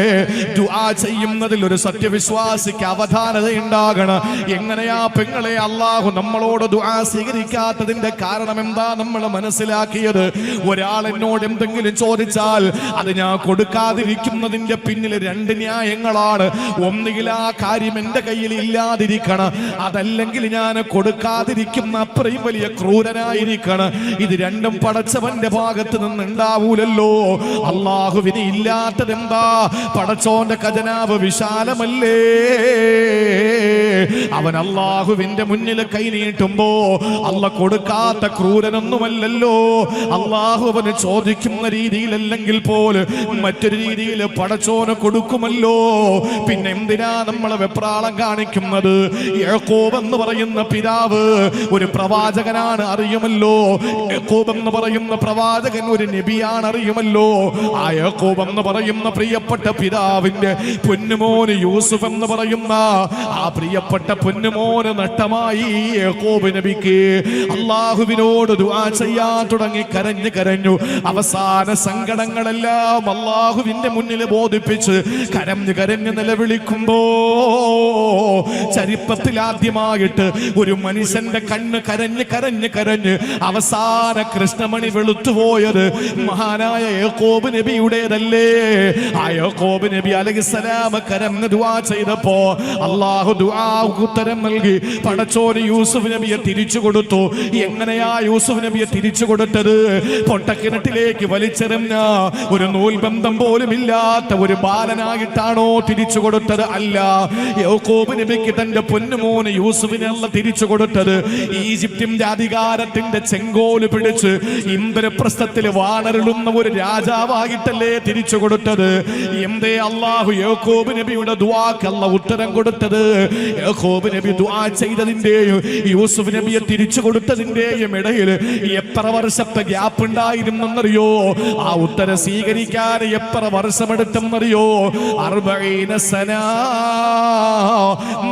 Speaker 1: ദുആ ചെയ്യുന്നതിൽ ഒരു സത്യവിശ്വാസിക്ക് അവധാനത ഉണ്ടാകണം. എങ്ങനെയാ പെങ്ങളെ അല്ലാഹു നമ്മളോട് ദുആ സ്വീകരിക്കാത്തതിന്റെ കാരണം എന്താ നമ്മൾ മനസ്സിലാക്കിയത്? ഒരാൾ എന്നോട് എന്തെങ്കിലും ചോദിച്ചാൽ അത് ഞാൻ കൊടുക്കാതിരിക്കുന്നതിന്റെ പിന്നിൽ രണ്ട് ന്യായങ്ങളാണ്. ഒന്നുകിൽ ആ കാര്യം എൻ്റെ കയ്യിൽ ഇല്ലാതിരിക്കണം, അതല്ലെങ്കിൽ ഞാൻ കൊടുക്കാതിരിക്കുന്ന അത്രയും വലിയ ക്രൂരനായിരിക്കണം. ഇത് രണ്ടും പടച്ചവന്റെ ഭാഗത്ത് നിന്ന് ഉണ്ടാവൂലല്ലോ. അള്ളാഹുവിന് ഇല്ലാത്തത് എന്താ? പടച്ചോന്റെ ഖജനാവ് വിശാലമല്ലേ? അവൻ അള്ളാഹുവിന്റെ മുന്നിൽ കൈ നീട്ടുമ്പോ അല്ല കൊടുക്കാത്ത ക്രൂരനൊന്നുമല്ലല്ലോ. അള്ളാഹു അവന് ചോദിക്കുന്ന രീതിയിലല്ലെങ്കിൽ പോലും മറ്റൊരു രീതിയിൽ പടച്ചോന് കൊടുക്കുമല്ലോ. പിന്നെ എന്തിനാ നമ്മളെ വെപ്രാളം കാണിക്കുന്നത്? യാക്കോബ് എന്ന് പറയുന്ന പിതാവ് ഒരു പ്രവാചകനാണ്, അറിയുമല്ലോ. യാക്കോബ് എന്ന് പറയുന്ന പ്രവാചകൻ ഒരു നബിയാണ്, അറിയുമല്ലോ. ആ യാക്കോബ് എന്ന് പറയുന്ന പ്രിയപ്പെട്ട പിതാവിന്റെ പൊന്നുമോന് യൂസുഫ് എന്ന് പറയുന്ന ആ പ്രിയപ്പെട്ട പൊന്നുമോന് നഷ്ടമായി. യാക്കോബ് നബിക്ക് അള്ളാഹുവിനോട് ദുആ ചെയ്യാൻ തുടങ്ങി, കരഞ്ഞു കരഞ്ഞു. അവസാന സങ്കടങ്ങളെല്ലാം അള്ളാഹുവിന്റെ മുന്നിൽ ബോധിപ്പിച്ച് കരഞ്ഞു കരഞ്ഞു നിലവിളിക്കുമ്പോ ചരിത്രത്തിൽ ആദ്യമായിട്ട് ഒരു മനുഷ്യന്റെ കണ്ണ് കരഞ്ഞ് കരഞ്ഞ് കരഞ്ഞ് അവസാന കൃഷ്ണമണി വെളുത്തുപോയത് മഹാനായ യാക്കോബ് നബിയുടേതല്ലേ? ആ യാക്കോബ് നബി അലൈഹിസ്സലാം കരഞ്ഞ് ദുആ ചെയ്തപ്പോ അള്ളാഹു ദുആ ഉത്തരം നൽകി. പടച്ചോന് യൂസുഫ് നബിയെ തിരിച്ചു കൊടുത്തു. എങ്ങനെയാ യൂസുഫ് നബിയെ തിരിച്ചു കൊടുത്തത്? പൊട്ടക്കിണറ്റിലേക്ക് വലിച്ചെറിഞ്ഞ ഒരു നൂൽബന്ധം പോലും ഇല്ലാത്ത ഒരു ബാലനായിട്ടാണോ തിരിച്ചു കൊടുത്തത്? അല്ല. യാക്കോബ് നബിക്ക് തന്റെ പൊന്നുമോന് യൂസുഫിനെ അല്ല തിരിച്ചു കൊടുത്തത് ഈജിപ്തിന്റെ അധികാരത്തിന്റെ ചെങ്കോല് പിടിച്ച് ഇന്ദ്രപ്രസ്ഥത്തിൽ വാണരുളുന്ന ഒരു രാജാവായിട്ടല്ലേ തിരിച്ചു കൊടുത്തത്? എന്തേ അള്ളാഹു യാക്കോബ് നബിയുടെ ദുആക്ക് അല്ല ഉത്തരം കൊടുത്തത്? യാക്കോബ് നബി ദുആ ചെയ്തതിന്റെയും യൂസുഫ് നബിയെ തിരിച്ചു കൊടുത്തതിന്റെയും ഇടയിൽ എത്ര വർഷത്തെ ഗ്യാപ്പ് ഉണ്ടായിരുന്നെന്നറിയോ? ആ ഉത്തരം സ്വീകരിക്കാൻ എത്ര വർഷമെടുത്തെന്നറിയോ? 40 സന,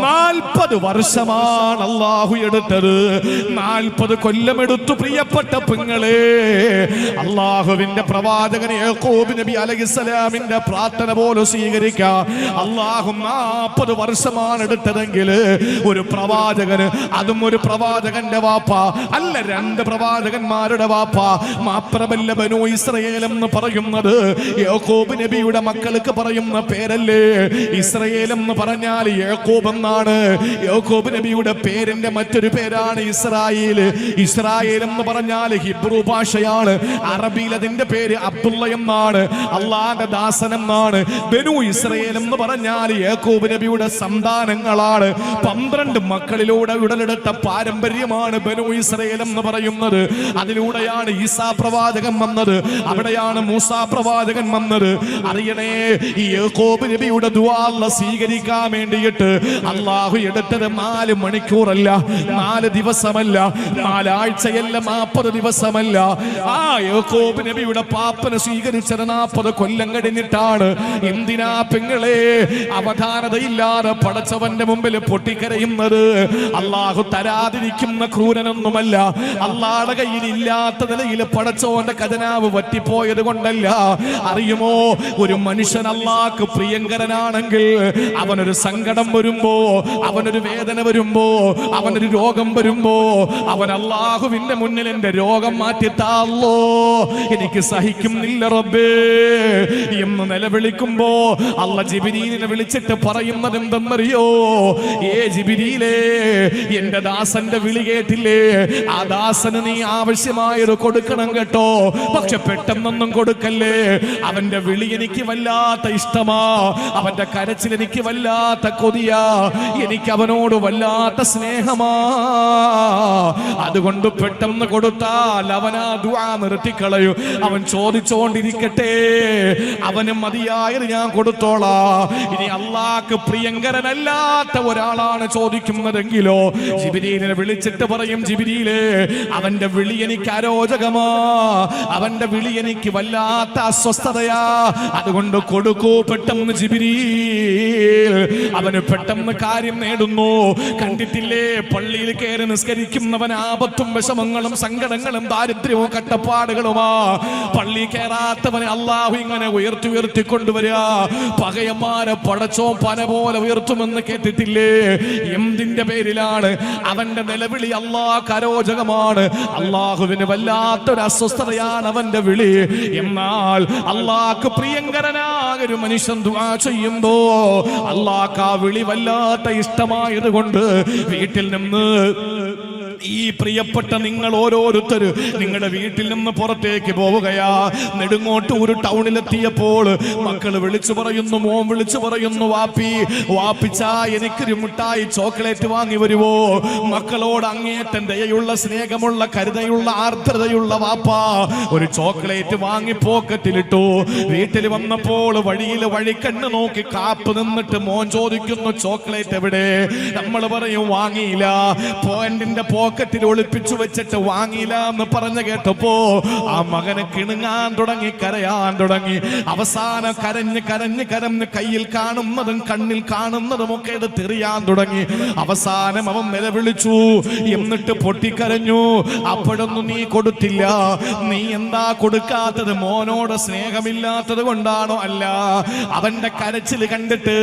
Speaker 1: 40 വർഷമാണ് അള്ളാഹു എടുത്തത്. 40 കൊല്ലമെടുത്തു പ്രിയപ്പെട്ട പെങ്ങളെ. അള്ളാഹുവിന്റെ പ്രവാചകൻ യാക്കോബ് നബി അലൈഹിസ്സലാമിന്റെ പ്രാർത്ഥന പോലും സ്വീകരിക്കാൻ അള്ളാഹു 40 വർഷമാണ് എടുത്തതെങ്കിൽ ഒരു പ്രവാചകന്, അതും ഒരു പ്രവാചകന്റെ വാപ്പ അല്ല, 2 പ്രവാചകന്മാരുടെ വാപ്പ മാത്രമല്ല, ബനൂ ഇസ്രായേൽ എന്ന് പറയുന്നത് യാക്കോബ് നബിയുടെ മക്കൾക്ക് പറയുന്ന പേരല്ലേ? ഇസ്രായേൽ എന്ന് പറഞ്ഞാൽ യാക്കോബ് എന്നാണ്. യാക്കോബ് നബിയുടെ പേരിന്റെ മറ്റൊരു പേരാണ് ഇസ്രായേൽ. ഇസ്രായേൽ എന്ന് പറഞ്ഞാൽ ഹിബ്രു ഭാഷയാണ്. അറബിയിൽ അതിന്റെ പേര് അബ്ദുള്ള എന്നാണ്, അള്ളാന്റെ ദാസൻ എന്നാണ്. ബനൂ ഇസ്രായേൽ എന്ന് പറഞ്ഞാൽ യാക്കോബ് നബിയുടെ സന്താനങ്ങളാണ്. 12 മക്കളിലൂടെ ഉടലെടുത്ത പാരമ്പര്യമാണ് ബനൂ ഇസ്രായേൽ എന്ന് പറയുന്നത്. അതിലൂടെയാണ് ഈസാ പ്രവാചകൻ വന്നത്, അവിടെയാണ് മൂസാ പ്രവാചകൻ വന്നത്. അറിയണേ, ഈ യാക്കോബ് നബിയുടെ ദുആ സ്വീകരിക്കാൻ വേണ്ടിയിട്ട് അള്ളാഹു എടുത്തത് 4 മണിക്കൂറല്ല, 4 ദിവസമല്ല, 4 ആഴ്ചയല്ല, 40 ദിവസമല്ല. ആ യാക്കോബ് നബിയുടെ പാപ്പനെ സ്വീകരിച്ചത് 40 കൊല്ലം കഴിഞ്ഞിട്ടാണ്. എന്തിനാ പെങ്ങളെ അവധാനതയില്ലാതെ പടച്ചവന്റെ മുമ്പിൽ പൊട്ടിക്കരയുന്നത്? അള്ളാഹു തരാതിരിക്കുന്ന ക്രൂരനൊന്നുമല്ല, അള്ളാഹുടെ കയ്യിൽ ഇല്ലാത്ത നിലയിൽ പടച്ചവന്റെ ഖജനാവ് വറ്റിപ്പോയത് കൊണ്ടല്ല. അറിയുമോ, ഒരു മനുഷ്യൻ അള്ളാഹ്ക്ക് പ്രിയങ്കരനാണെങ്കിൽ അവനൊരു സങ്കടം വരുമ്പോ, അവനൊരു വേദന വരുമ്പോ, അവനൊരു രോഗം വരുമ്പോ അവൻ അള്ളാഹുവിന്റെ മുന്നിൽ എന്റെ രോഗം മാറ്റിത്താല്ലോ, എനിക്ക് സഹിക്കുന്നില്ല റബ്ബേ എന്ന് നിലവിളിക്കുമ്പോ അല്ല ജിബ്രീലിനെ വിളിച്ചിട്ട് പറയുന്നത് എന്തെന്നറിയോ? ഏ ജിബ്രീലേ, എന്റെ ദാസന്റെ വിളി കേട്ടില്ലേ? ആ ദാസന് നീ ആവശ്യമായത് കൊടുക്കണം കേട്ടോ, പക്ഷെ പെട്ടെന്നൊന്നും കൊടുക്കല്ലേ. അവൻ
Speaker 2: അവന്റെ വിളി എനിക്ക് വല്ലാത്ത ഇഷ്ടമാ, അവന്റെ കരച്ചിൽ എനിക്ക് വല്ലാത്ത കൊതിയാ, എനിക്ക് അവനോട് വല്ലാത്ത സ്നേഹമാ. അതുകൊണ്ട് പെട്ടെന്ന് കൊടുത്താൽ അവനാ ദുആ നിർത്തിക്കളയൂ. അവൻ ചോദിച്ചോണ്ടിരിക്കട്ടെ, അവന് മതിയായത് ഞാൻ കൊടുത്തോളാ. ഇനി അള്ളാഹ്ക്ക് പ്രിയങ്കരനല്ലാത്ത ഒരാളാണ് ചോദിക്കുന്നതെങ്കിലോ ജിബ്രീലിനെ വിളിച്ചിട്ട് പറയും, ജിബ്രീലേ അവന്റെ വിളി എനിക്ക് അരോചകമാ, അവന്റെ വിളി എനിക്ക് വല്ലാത്ത അസ്വസ്ഥതയാ, അതുകൊണ്ട് കൊടുക്കൂ പെട്ടെന്ന് ജിബ്രീൽ. അവന് പെട്ടെന്ന് കാര്യം നേടുന്നു. കണ്ടിട്ടില്ലേ, പള്ളിയിൽ കയറി നിസ്കരിക്കുന്നവൻ ആപത്തും വിഷമങ്ങളും സങ്കടങ്ങളും ദാരിദ്ര്യവും കട്ടപ്പാടുകളുമാ. പള്ളി കയറാത്തവനെ അള്ളാഹു ഇങ്ങനെ ഉയർത്തി ഉയർത്തി കൊണ്ടുവരിക. പകയന്മാരെ പടച്ചോ പന പോലെ ഉയർത്തുമെന്ന് കേട്ടിട്ടില്ലേ? എന്തിന്റെ പേരിലാണ്? അവന്റെ നിലവിളി അള്ളാഹ് അരോചകമാണ്, അള്ളാഹുവിന് വല്ലാത്തൊരു അസ്വസ്ഥതയാണ് അവന്റെ വിളി. എന്നാൽ അള്ളാഹ്ക്ക് പ്രിയങ്കരനായ ഒരു മനുഷ്യൻ ദുആ ചെയ്യുമ്പോ അള്ളാഹ്ക്ക് ആ വിളി വല്ലാത്ത ഇഷ്ടമായത് കൊണ്ട് വീട്ടിൽ നിന്ന് ഈ പ്രിയപ്പെട്ട നിങ്ങൾ ഓരോരുത്തരും നിങ്ങളുടെ വീട്ടിൽ നിന്ന് പുറത്തേക്ക് പോവുകയാ. നെടുങ്ങോട്ടൂർ ടൗണിലെത്തിയപ്പോൾ മക്കൾ വിളിച്ചു പറയുന്നു, മോൻ വിളിച്ചു പറയുന്നു, വാപ്പി വാപ്പിച്ചാ എനിക്കൊരു മിഠായി ചോക്ലേറ്റ് വാങ്ങി വരുവോ? മക്കളോട് അങ്ങേറ്റം ദയയുള്ള സ്നേഹമുള്ള കരുതയുള്ള ആർദ്രതയുള്ള വാപ്പാ ഒരു ചോക്ലേറ്റ് വാങ്ങി പോക്കറ്റിലിട്ടു. വീട്ടിൽ വന്നപ്പോൾ വഴിയിൽ വഴിക്കണ്ണ് നോക്കി കാപ്പ് നിന്നിട്ട് മോൻ ചോദിക്കുന്നു, ചോക്ലേറ്റ് എവിടെ? നമ്മൾ പറയും വാങ്ങിയില്ല. പോയിന്റിന്റെ പോക്കറ്റിൽ ഒളിപ്പിച്ചു വെച്ചിട്ട് വാങ്ങിയില്ല എന്ന് പറഞ്ഞു കേട്ടപ്പോ ആ മകന് കിണുങ്ങാൻ തുടങ്ങി, കരയാൻ തുടങ്ങി. അവസാനം കരഞ്ഞ് കരഞ്ഞ് കരഞ്ഞ് കയ്യിൽ കാണുന്നതും കണ്ണിൽ കാണുന്നതും ഒക്കെ എടുത്തെറിയാൻ തുടങ്ങി. അവസാനം അവൻ നിലവിളിച്ചു, എന്നിട്ട് പൊട്ടിക്കരഞ്ഞു. അപ്പോഴൊന്നും നീ കൊടുത്തില്ല. നീ എന്താ കൊടുക്കാത്തത്? മോനോട് സ്നേഹമില്ലാത്തത് കൊണ്ടാണോ? അല്ല, അവന്റെ കരച്ചിൽ കണ്ടിട്ട്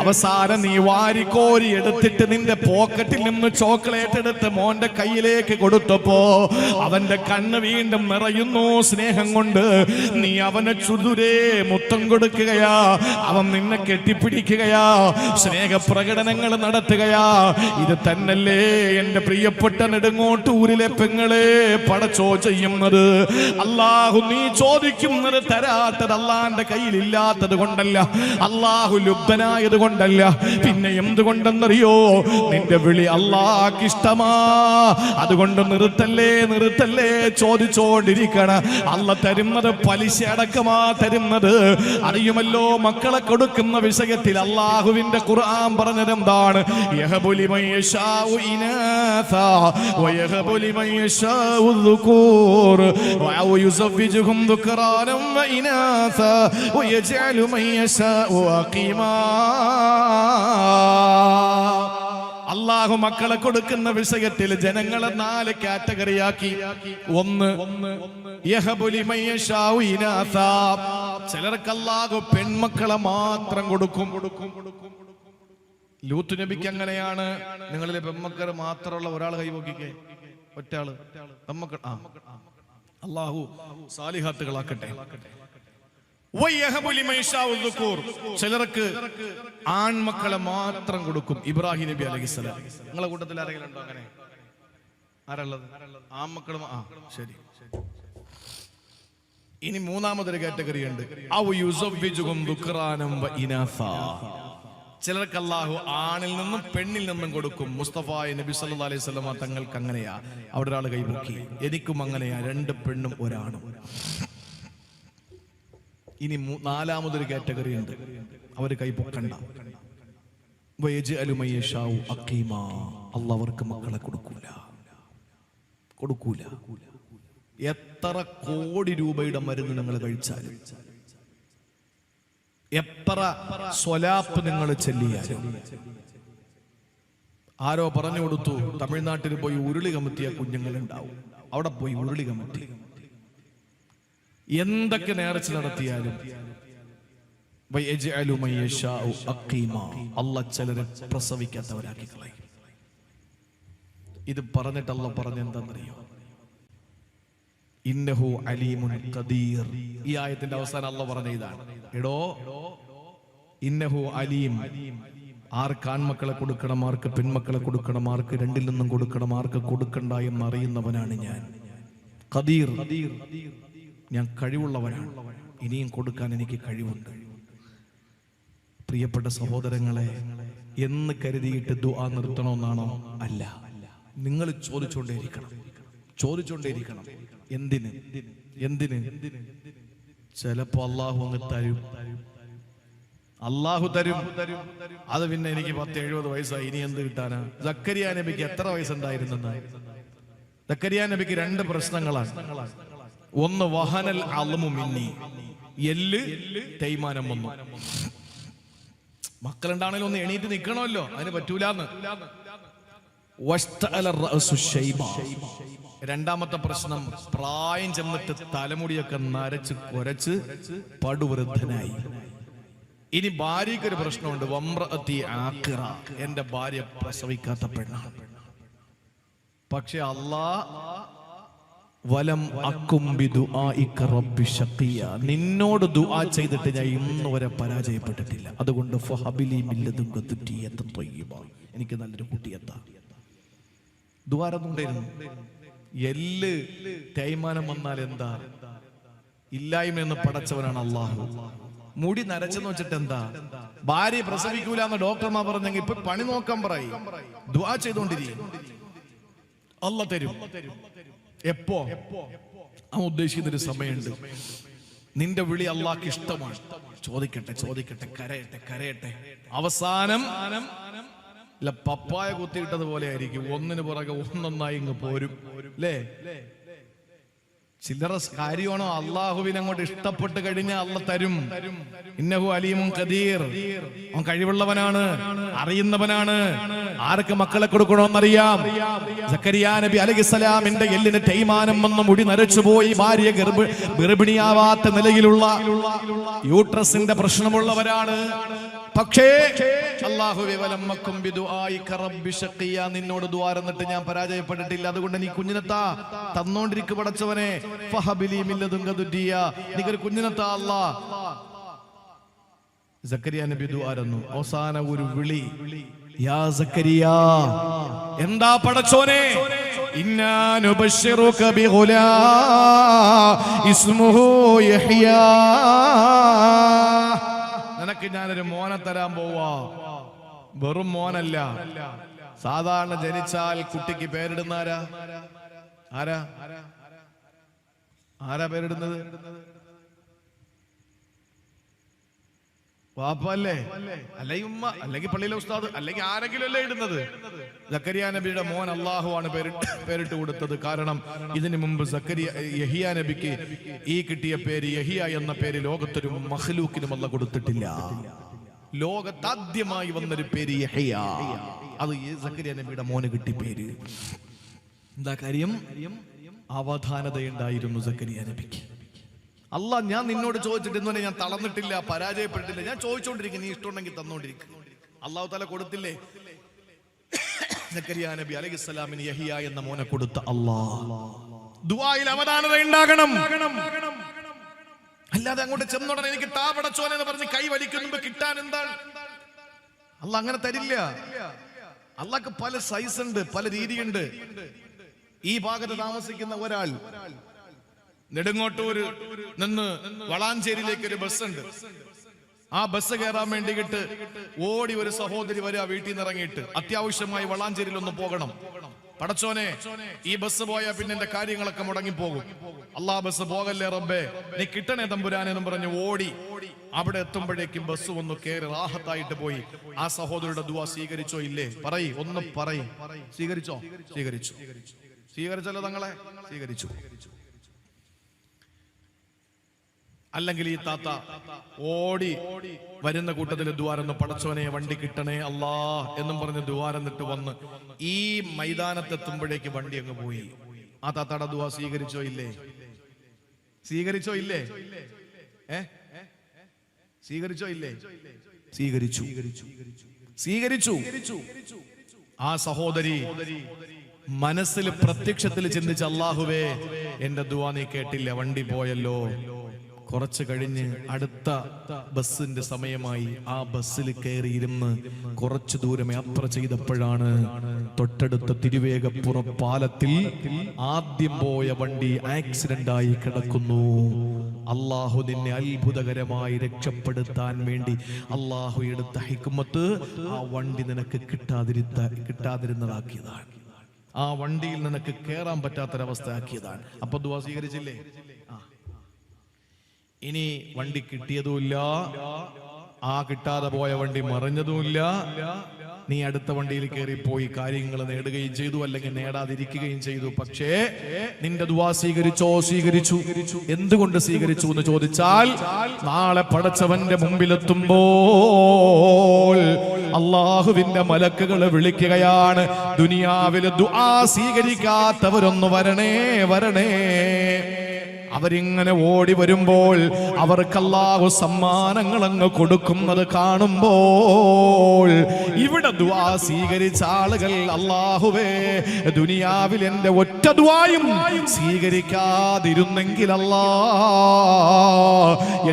Speaker 2: അവസാനം നീ വാരിക്കോരി എടുത്തിട്ട് നിന്റെ പോക്കറ്റിൽ നിന്ന് ചോക്ലേറ്റ് എടുത്ത് മോന്റെ കയ്യിലേക്ക് കൊടുത്തപ്പോ അവന്റെ കണ്ണ് വീണ്ടും നിറയുന്നു സ്നേഹം കൊണ്ട്. നീ അവനെ ചുതുരേ മുത്തം കൊടുക്കുകയാ, അവൻ നിന്നെ കെട്ടിപ്പിടിക്കുകയാ, സ്നേഹപ്രകടനങ്ങൾ നടത്തുകയാ. ഇത് തന്നല്ലേ എന്റെ പ്രിയപ്പെട്ട നെടുങ്ങോട്ടൂരിലെ പെങ്ങളെ പടച്ചോ ചെയ്യുന്നത്? അള്ളാഹു നീ ചോദിക്കുന്നത് തരാത്തത് അള്ളാന്റെ കയ്യിൽ ഇല്ലാത്തത് കൊണ്ടല്ല, അള്ളാഹു ലുബ്ധനായത് കൊണ്ടല്ല, പിന്നെ എന്തുകൊണ്ടെന്നറിയോ? നിന്റെ വിളി അള്ളാഹ്ക്ക് ഇഷ്ടമാ. അതുകൊണ്ട് നിർത്തല്ലേ നിർത്തല്ലേ ചോദിച്ചോണ്ടിരിക്കണം. അള്ള തരുന്നത് പലിശ അടക്കമാ തരുന്നത്. അറിയുമല്ലോ, മക്കളെ കൊടുക്കുന്ന വിഷയത്തിൽ അള്ളാഹുവിന്റെ ഖുർആൻ പറഞ്ഞത് എന്താണ്? യഹബു ലിമൻ യശാഉ ഇനാഥാ വയഹബു ലിമൻ യശാഉ ദുകൂർ വഅൗ യുസവ്വിജുഹും ദുക്റാനം വഇനാഥാ വയജഅലു മൻ യശാഉ അഖീമാ. അള്ളാഹു മക്കളെ കൊടുക്കുന്ന വിഷയത്തിൽ ജനങ്ങളെ 4 കാറ്റഗറിയാക്കി. ഒന്ന്, ചിലർക്ക് അള്ളാഹു പെൺമക്കളെ മാത്രം കൊടുക്കും. ലൂത്ത് നബിക്ക് അങ്ങനെയാണ്. നിങ്ങളിലെ പെൺമക്കൾ മാത്രമുള്ള ഒരാൾ കൈവക്കിക്കേ, ഒറ്റാള് പെൺമക്കൾ. അള്ളാഹു സാലിഹാത്തുകളാക്കട്ടെ. ചിലർക്ക് ആൺമക്കളെ മാത്രം കൊടുക്കും. ഇബ്രാഹിം നബി അലൈഹിസ്സലാം. നിങ്ങളെ കൂട്ടത്തിൽ ആരെങ്കിലും ഉണ്ടോ അങ്ങനെ? ആരുള്ളത്? ആൺമക്കളും. ശരി. ഇനി മൂന്നാമതൊരു കാറ്റഗറി ഉണ്ട്. ചിലർക്ക് അല്ലാഹു ആണിൽ നിന്നും പെണ്ണിൽ നിന്നും കൊടുക്കും. മുസ്തഫ നബി സല്ലല്ലാഹു അലൈഹി വസല്ലം തങ്ങൾക്ക് അങ്ങനെയാ. അവിടെ ഒരാൾ കൈപൊക്കി, എനിക്കും അങ്ങനെയാ, 2 പെണ്ണും ഒരാണും. ഇനി നാലാമതൊരു കാറ്റഗറി ഉണ്ട്, അവര് കൈപൊക്കണ്ട. അള്ളവർക്ക് മക്കളെ കൊടുക്കൂല. എത്ര കോടി രൂപയുടെ മരുന്ന് നിങ്ങൾ കഴിച്ചാലും, എത്ര സ്വലാപ്പ് നിങ്ങൾ ചെല്ലിയാലും, ആരോ പറഞ്ഞു കൊടുത്തു തമിഴ്നാട്ടിൽ പോയി ഉരുളി കമത്തിയ കുഞ്ഞുങ്ങളുണ്ടാവും, അവിടെ പോയി ഉരുളി കമത്തി. എന്തൊക്കെ നേർച്ച നടത്തിയാലും അല്ലാഹ് ചിലരെ പ്രസവിക്കാത്തവരാക്കി കളയും. ഇത് പറഞ്ഞിട്ട് അല്ലാഹ് പറഞ്ഞെന്താണെന്നറിയോ? ഇന്നഹു അലീമുൻ ഖദീർ. ഈ ആയത്തിന്റെ അവസാനം അല്ലാഹ് പറഞ്ഞ ഇതാണ്, എടോ ഇന്നഹു അലീം, ആർക്ക് ആൺമക്കളെ കൊടുക്കണം, ആർക്ക് പെൺമക്കളെ കൊടുക്കണം, ആർക്ക് രണ്ടിൽ നിന്നും കൊടുക്കണം, ആർക്ക് കൊടുക്കണ്ട എന്നറിയുന്നവനാണ് ഞാൻ. ഖദീർ, ഞാൻ കഴിവുള്ളവനാണ്.
Speaker 1: ഇനിയും കൊടുക്കാൻ എനിക്ക് കഴിവുണ്ട്. പ്രിയപ്പെട്ട സഹോദരങ്ങളെ, എന്ന് കരുതിയിട്ട് ദുആ നിർത്തണമെന്നാണോ? അല്ല. നിങ്ങൾ ചോദിച്ചുകൊണ്ടേയിരിക്കണം. എന്തിന്? ചിലപ്പോ അള്ളാഹു അങ്ങ് തരും. അത് പിന്നെ എനിക്ക് 10-70 വയസ്സായി, ഇനി എന്ത് കിട്ടാനാ? സക്കരിയ നബിക്ക് എത്ര വയസ്സുണ്ടായിരുന്നെന്ന്? സക്കരിയ നബിക്ക് 2 പ്രശ്നങ്ങളാണ്. ഒന്ന് വഹനൽ അളമു മിന്നി, എല്ല് തേയ്മാനം വന്നു. മക്കളുണ്ടാണെങ്കിലും ഒന്ന് എണീറ്റ് നിൽക്കണമല്ലോ, അതിന് പറ്റൂലെന്ന്. രണ്ടാമത്തെ പ്രശ്നം, പ്രായം ചെന്നിട്ട് തലമുടിയൊക്കെ നരച്ച് കുരച്ച് പടുവൃദ്ധനായി. ഇനി ഭാര്യക്കൊരു പ്രശ്നമുണ്ട്, വമ്രഅതി ആഖിറ, എന്റെ ഭാര്യ പ്രസവിക്കാത്ത പെണ്ണാണ്. പക്ഷെ വലം അക്കും ബിദുആഇക റബ്ബി ശഖിയ, നിന്നോട് ദുആ ചെയ്തിട്ട് ഞാൻ ഇന്ന് വരെ പരാജയപ്പെട്ടിട്ടില്ല. അതുകൊണ്ട് ഫഹബിലി മിൻ ലദുൻക ദുരിയത്തൻ ത്വയ്യിബ, എനിക്ക് നല്ലൊരു കുട്ടിയെത്താ. ദുആരൊന്നുണ്ടായിരുന്നു. എല്ല് തേയ്മാനം വന്നാൽ എന്താ? ഇല്ലായ്മയെന്ന് പടച്ചവനാണ് അള്ളാഹു. മുടി നരച്ചെന്ന് വെച്ചിട്ട് എന്താ? ഭാര്യ പ്രസവിക്കൂല എന്ന് ഡോക്ടർമാർ പറഞ്ഞെങ്കിൽ ഇപ്പൊ പണി നോക്കാൻ പറയും, ദുആ ചെയ്തോണ്ടിരിക്കും, അള്ളാഹ് തരും. എപ്പോ? അവൻ ഉദ്ദേശിക്കുന്നൊരു സമയമുണ്ട്. നിന്റെ വിളി അള്ളാഹ്ക്ക് ഇഷ്ടമാണ്. ചോദിക്കട്ടെ, കരയട്ടെ. അവസാനം പപ്പായ കുത്തിയിട്ടതുപോലെ ആയിരിക്കും, ഒന്നിന് പുറകെ ഒന്നൊന്നായി ഇങ്ങ് പോരും. അല്ലേ? ചില്ലറ കാര്യമാണോ? അള്ളാഹുവിനെ അങ്ങോട്ട് ഇഷ്ടപ്പെട്ട് കഴിഞ്ഞാൽ അള്ളാഹ് തരും. ഇന്നഹു അലീമുൻ ഖദീർ, അവൻ കഴിവുള്ളവനാണ്, അറിയുന്നവനാണ്. ആർക്ക് മക്കളെ കൊടുക്കണമെന്നറിയാം. സക്കരിയ നബി അലൈഹിസ്സലാമിന്റെ എല്ലിന് തേയ്മാനം വന്ന് മുടി നരച്ചുപോയി. ഭാര്യ ഗർഭിണിയാവാത്ത നിലയിലുള്ള യൂട്രസിന്റെ പ്രശ്നമുള്ളവരാണ്. പക്ഷേ അല്ലാഹുവേ വലമ്മക്കും ബിദുആഇക റബ്ബി ശഖിയ, നിന്നോട് ദുആ എന്നിട്ട് ഞാൻ പരാജയപ്പെട്ടിട്ടില്ല. അതുകൊണ്ട് നീ കുഞ്ഞിനെത്താ തന്നോണ്ടിരിക്കു പടച്ചവനെ. ഫഹബിലി മിൻ ലദുൻക ദുരിയ, നീക്കൊരു കുഞ്ഞിനെത്താ അല്ലാഹ്. സക്കരിയ നബി ദുആ ചെയ്യുന്നു. അവസാന ഒരു വിളി, യാ സക്കരിയ. എന്താ പടച്ചോനെ? ഇന്നാ നുബശ്ശിറുക ബിഗുലാം ഇസ്മുഹു യഹ്യാ, നിനക്ക് ഞാനൊരു മോനെ തരാൻ പോവാ. വെറും മോനല്ല, സാധാരണ ജനിച്ചാൽ കുട്ടിക്ക് പേരിടുന്ന ആരാ പേരിടുന്നത്? വാപ്പല്ലേ, അല്ലെങ്കിൽ ഉമ്മ, അല്ലെങ്കിൽ പള്ളിയിലെ ഉസ്താദ്, അല്ലെങ്കിൽ ആരെങ്കിലും അല്ലേ ഇടുന്നത്. സക്കരിയ നബിയുടെ മോൻ അള്ളാഹു ആണ് പേരിട്ട് കൊടുത്തത്. കാരണം ഇതിനു മുമ്പ് യഹിയ നബിക്ക് ഈ കിട്ടിയ പേര് യഹിയ എന്ന പേര് ലോകത്തൊരു മഖ്ലൂക്കിനും അല്ലാഹ് കൊടുത്തിട്ടില്ല. ലോകത്താദ്യമായി വന്നൊരു പേര് യഹിയ, അത് സക്കരിയ നബിയുടെ മോന് കിട്ടിയ പേര്. എന്താ കാര്യം? അവധാനതയുണ്ടായിരുന്നു സക്കരിയ നബിക്ക്. അല്ലാഹ്, ഞാൻ നിന്നോട് ചോദിച്ചിട്ട് ഞാൻ തളർന്നിട്ടില്ല, പരാജയപ്പെട്ടിട്ടില്ല, ഞാൻ ചോദിച്ചോണ്ടിരിക്കും, നീ ഇഷ്ടമുണ്ടെങ്കിൽ തന്നോണ്ടിരിക്കും. അല്ലാഹു തആല കൊടുത്തില്ലേ സക്കരിയ നബി അലൈഹിസ്സലാമിന് യഹിയ എന്ന മോനെ കൊടുത്ത അല്ലാഹ്. ദുആയിൽ അവധാനത ഉണ്ടാകണം. അല്ലാതെ അങ്ങോട്ട് ചെന്നോടനെ എനിക്ക് താ പടച്ചോനെ എന്ന് പറഞ്ഞ് കൈ വലിക്കുമ്പോ കിട്ടാൻ എന്താണ്? അല്ലാഹ് അങ്ങനെ തരില്ല. അല്ലാഹ്ക്ക് പല സൈസ് ഉണ്ട്, പല രീതിയുണ്ട്. ഈ ഭാഗത്ത് താമസിക്കുന്ന ഒരാൾ നെടുങ്ങോട്ടൂര് നിന്ന് വളാഞ്ചേരിയിലേക്ക് ഒരു ബസ് ഉണ്ട്. ആ ബസ് കയറാൻ വേണ്ടിയിട്ട് ഓടി ഒരു സഹോദരി വരിക, വീട്ടിൽ നിന്ന് ഇറങ്ങിയിട്ട് അത്യാവശ്യമായി വളാഞ്ചേരിയിൽ ഒന്ന് പോകണം. പടച്ചോനെ, ഈ ബസ് പോയാൽ പിന്നെ എന്റെ കാര്യങ്ങളൊക്കെ മുടങ്ങിപ്പോകും. അല്ലാഹ്, ബസ് പോകല്ലേ റബ്ബേ, നീ കിട്ടണേ തമ്പുരാനെന്നും പറഞ്ഞ് ഓടി. അവിടെ എത്തുമ്പോഴേക്കും ബസ് ഒന്ന് കയറി റാഹത്തായിട്ട് പോയി. ആ സഹോദരിയുടെ ദുആ സ്വീകരിച്ചോ ഇല്ലേ? ഒന്ന് പറയ്. സ്വീകരിച്ചല്ലോ തങ്ങളെ, സ്വീകരിച്ചു. അല്ലെങ്കിൽ ഈ താത്ത ഓടി വരുന്ന കൂട്ടത്തിൽ ദ്വാരന്ന്, പടച്ചോനെ വണ്ടി കിട്ടണേ അല്ലാ എന്നും പറഞ്ഞ് ദ്വാരന്നിട്ട് വന്ന് ഈ മൈതാനത്തെത്തുമ്പോഴേക്ക് വണ്ടി അങ്ങ് പോയി. ആ താത്താടെ ദുആ സ്വീകരിച്ചോ ഇല്ലേ? സ്വീകരിച്ചോ ഇല്ലേ? സ്വീകരിച്ചു. ആ സഹോദരി മനസ്സിൽ പ്രത്യക്ഷത്തിൽ ചിന്തിച്ച്, അല്ലാഹുവേ എന്റെ ദുആ നീ കേട്ടില്ല, വണ്ടി പോയല്ലോ, കുറച്ച് കഴിഞ്ഞ് അടുത്ത ബസ്സിന്റെ സമയമായി. ആ ബസ്സിൽ കയറിയിരുന്ന് കുറച്ചു ദൂരം യാത്ര ചെയ്തപ്പോഴാണ് തൊട്ടടുത്ത തിരുവേഗപ്പുറം പാലത്തിൽ ആദ്യം പോയ വണ്ടി ആക്സിഡന്റ് ആയി കിടക്കുന്നു. അള്ളാഹു നിന്നെ അത്ഭുതകരമായി രക്ഷപ്പെടുത്താൻ വേണ്ടി അള്ളാഹു എടുത്ത ഹിക്മത്ത് ആ വണ്ടി നിനക്ക് കിട്ടാതിരുന്നതാക്കിയതാണ്. ആ വണ്ടിയിൽ നിനക്ക് കയറാൻ പറ്റാത്തൊരവസ്ഥ ആക്കിയതാണ്. അപ്പൊ ദുആ സ്വീകരിച്ചില്ലേ? ഇനി വണ്ടി കിട്ടിയതുമില്ല, ആ കിട്ടാതെ പോയ വണ്ടി മറിഞ്ഞതുമില്ല. നീ അടുത്ത വണ്ടിയിൽ കയറി പോയി കാര്യങ്ങൾ നേടുകയും ചെയ്തു, അല്ലെങ്കിൽ നേടാതിരിക്കുകയും ചെയ്തു. പക്ഷേ നിന്റെ ദുആ സ്വീകരിച്ചോ? സ്വീകരിച്ചു. എന്തുകൊണ്ട് സ്വീകരിച്ചു എന്ന് ചോദിച്ചാൽ, നാളെ പടച്ചവന്റെ മുമ്പിലെത്തുമ്പോൾ അള്ളാഹുവിന്റെ മലക്കുകൾ വിളിക്കുകയാണ്, ദുനിയാവിലെ ദുആ സ്വീകരിക്കാത്തവരൊന്ന് വരണേ വരണേ. അവരിങ്ങനെ ഓടി വരുമ്പോൾ അവർക്ക് അല്ലാഹു സമ്മാനങ്ങൾ അങ്ങ് കൊടുക്കുന്നത് കാണുമ്പോൾ, ഇവിടെ ദുആ സ്വീകരിച്ച ആളുകൾ, അല്ലാഹുവേ ദുനിയാവിൽ എന്റെ ഒറ്റ ദുആയും സ്വീകരിക്കാതിരുന്നെങ്കിൽ അല്ലാ,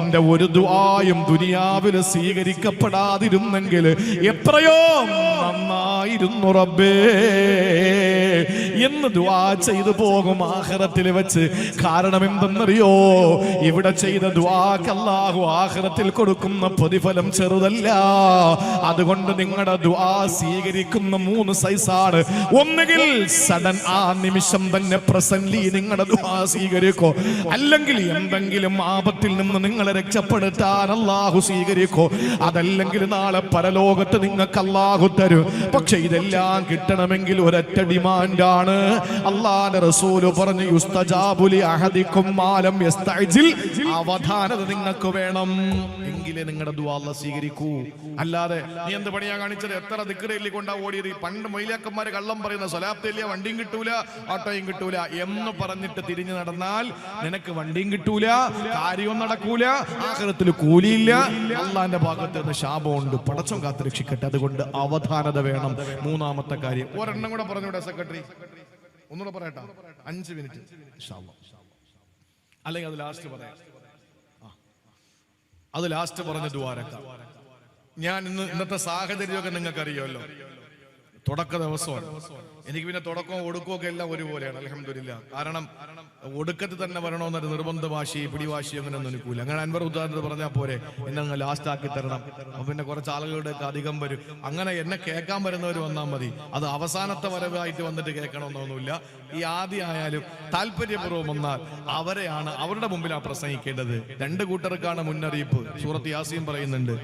Speaker 1: എന്റെ ഒരു ദുആയും ദുനിയാവിൽ സ്വീകരിക്കപ്പെടാതിരുന്നെങ്കിൽ എത്രയോ നന്നായിരുന്നു റബ്ബേ എന്ന് ദുആ ചെയ്തു പോകും ആഖിറത്തിൽ വെച്ച്. കാരണം എന്തെന്നറിയോ? ഇവിടെ ചെയ്ത ദുആക്ക് അല്ലാഹു ആഖിറത്തിൽ കൊടുക്കുന്ന പ്രതിഫലം ചെറുതല്ല. അതുകൊണ്ട് നിങ്ങളുടെ ദുആ സ്വീകരിക്കുന്ന 3 സൈസാണ്. ഒന്നുകിൽ സഡൻ, ആ നിമിഷം തന്നെ പ്രസന്റ്ലി നിങ്ങളുടെ ദുആ സ്വീകരിക്കോ, അല്ലെങ്കിൽ എന്തെങ്കിലും ആപത്തിൽ നിന്ന് നിങ്ങളെ രക്ഷപ്പെടുത്താൻ അല്ലാഹു സ്വീകരിക്കോ, അതല്ലെങ്കിൽ നാളെ പരലോകത്ത് നിങ്ങൾക്ക് അല്ലാഹു തരും. പക്ഷെ ഇതെല്ലാം കിട്ടണമെങ്കിൽ ഒരൊറ്റ ഡിമാൻഡാണ്. അല്ലാഹുവിന്റെ റസൂല് പറഞ്ഞു, യുസ്തജാബു ലി അഹദിക്കും മാലം യസ്തഅജിൽ. അവധാനത നിങ്ങൾക്ക് വേണം, എങ്കിലേ നിങ്ങളുടെ ദുആ അല്ലാഹു സ്വീകരിക്കൂ. അല്ലാതെ നീ എന്ത് പണിയാ കാണിച്ചത്? എത്ര ദിക്റയിൽ കൊണ്ടാ ഓടിയത്? പണ്ട് മൊയ്ലാക്കന്മാര് കള്ളം പറയുന്ന, സ്വലാത്തില്ല, വണ്ടിയും കിട്ടൂല, ഓട്ടോയും കിട്ടൂല എന്ന് പറഞ്ഞിട്ട് തിരിഞ്ഞു നടന്നാൽ നിനക്ക് വണ്ടിയും കിട്ടൂല, കാര്യവും നടക്കൂല, ആഖിറത്തിൽ കൂലിയില്ല, അള്ളാന്റെ ഭാഗത്ത് നിന്ന് ശാപമുണ്ട്. പടച്ചോൻ കാത്ത് രക്ഷിക്കട്ടെ. അതുകൊണ്ട് അവധാനത വേണം. 3ാമത്തെ കാര്യം, ഒരെണ്ണം കൂടെ പറഞ്ഞൂടെ സെക്രട്ടറി? ഒന്നുകൂടെ പറയട്ടാ, 5 മിനിറ്റ് അല്ലെങ്കിൽ അത് ലാസ്റ്റ് പറയാം. അത് ലാസ്റ്റ് പറഞ്ഞ ദ്വാരക്ക. ഞാൻ ഇന്നത്തെ സാഹചര്യമൊക്കെ നിങ്ങൾക്ക് അറിയുമല്ലോ. തുടക്ക ദിവസമാണ്. എനിക്ക് പിന്നെ തുടക്കവും ഒടുക്കമൊക്കെ എല്ലാം ഒരുപോലെയാണ്, അൽഹംദുലില്ലാ. കാരണം ഒടുക്കത്തിൽ തന്നെ വരണമെന്നൊരു നിർബന്ധ വാശി, പിടിവാശി അങ്ങനെ ഒന്നും നിൽക്കൂല. അങ്ങനെ അൻവർ ഉദാഹരണത്തിന് പറഞ്ഞാൽ പോരെ, എന്നെ അങ്ങ് ലാസ്റ്റ് ആക്കി തരണം. അപ്പൊ പിന്നെ കുറച്ച് ആളുകളുടെ അധികം വരും. അങ്ങനെ എന്നെ കേൾക്കാൻ വരുന്നവർ വന്നാൽ മതി. അത് അവസാനത്തെ വരവായിട്ട് വന്നിട്ട് കേൾക്കണമെന്നൊന്നുമില്ല. ഈ ആദ്യം ആയാലും താല്പര്യപൂർവ്വം വന്നാൽ അവരെയാണ്, അവരുടെ മുമ്പിലാണ് പ്രസംഗിക്കേണ്ടത്. 2 കൂട്ടർക്കാണ് മുന്നറിയിപ്പ്. സൂറത്ത് യാസീൻ പറയുന്നുണ്ട്,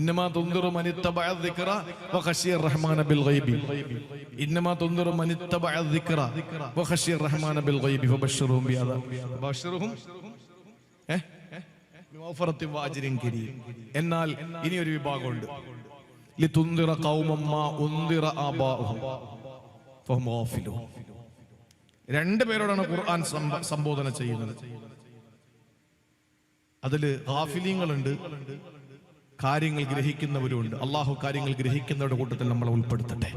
Speaker 1: ഇന്നമാ തുൻദിറു മനിത്തബഅ ദിക്റ വഖശിയ റഹ്മാന ബിൽ ഗൈബി. ഇന്നമാ തുൻദിറു മനിത്തബഅ ദിക്റ വഖശിയ റഹ്മാന ബിൽ ഗൈബി ഫബശ്ശിർഹും ബിഅദാബ് ഫബശ്ശിർഹും ബിമഗ്ഫിറത്തിൻ വഅജ്രിൻ കരീം. എന്നാൽ ഇനി ഒരു വിഭാഗമുണ്ട്, ലിതുൻദിറ ഖൗമൻ മാ ഉൻദിറ ആബാഉഹും ഫഹും ഗാഫിലൂൻ. 2 പേരോടാണ് ഖുർആൻ സംബോധന ചെയ്യുന്നത്. അതില് ഗാഫിലീങ്ങളുണ്ട്, കാര്യങ്ങൾ ഗ്രഹിക്കുന്നവരുണ്ട്. അള്ളാഹു കാര്യങ്ങൾ ഗ്രഹിക്കുന്നവരുടെ കൂട്ടത്തിൽ നമ്മളെ ഉൾപ്പെടുത്തട്ടെ.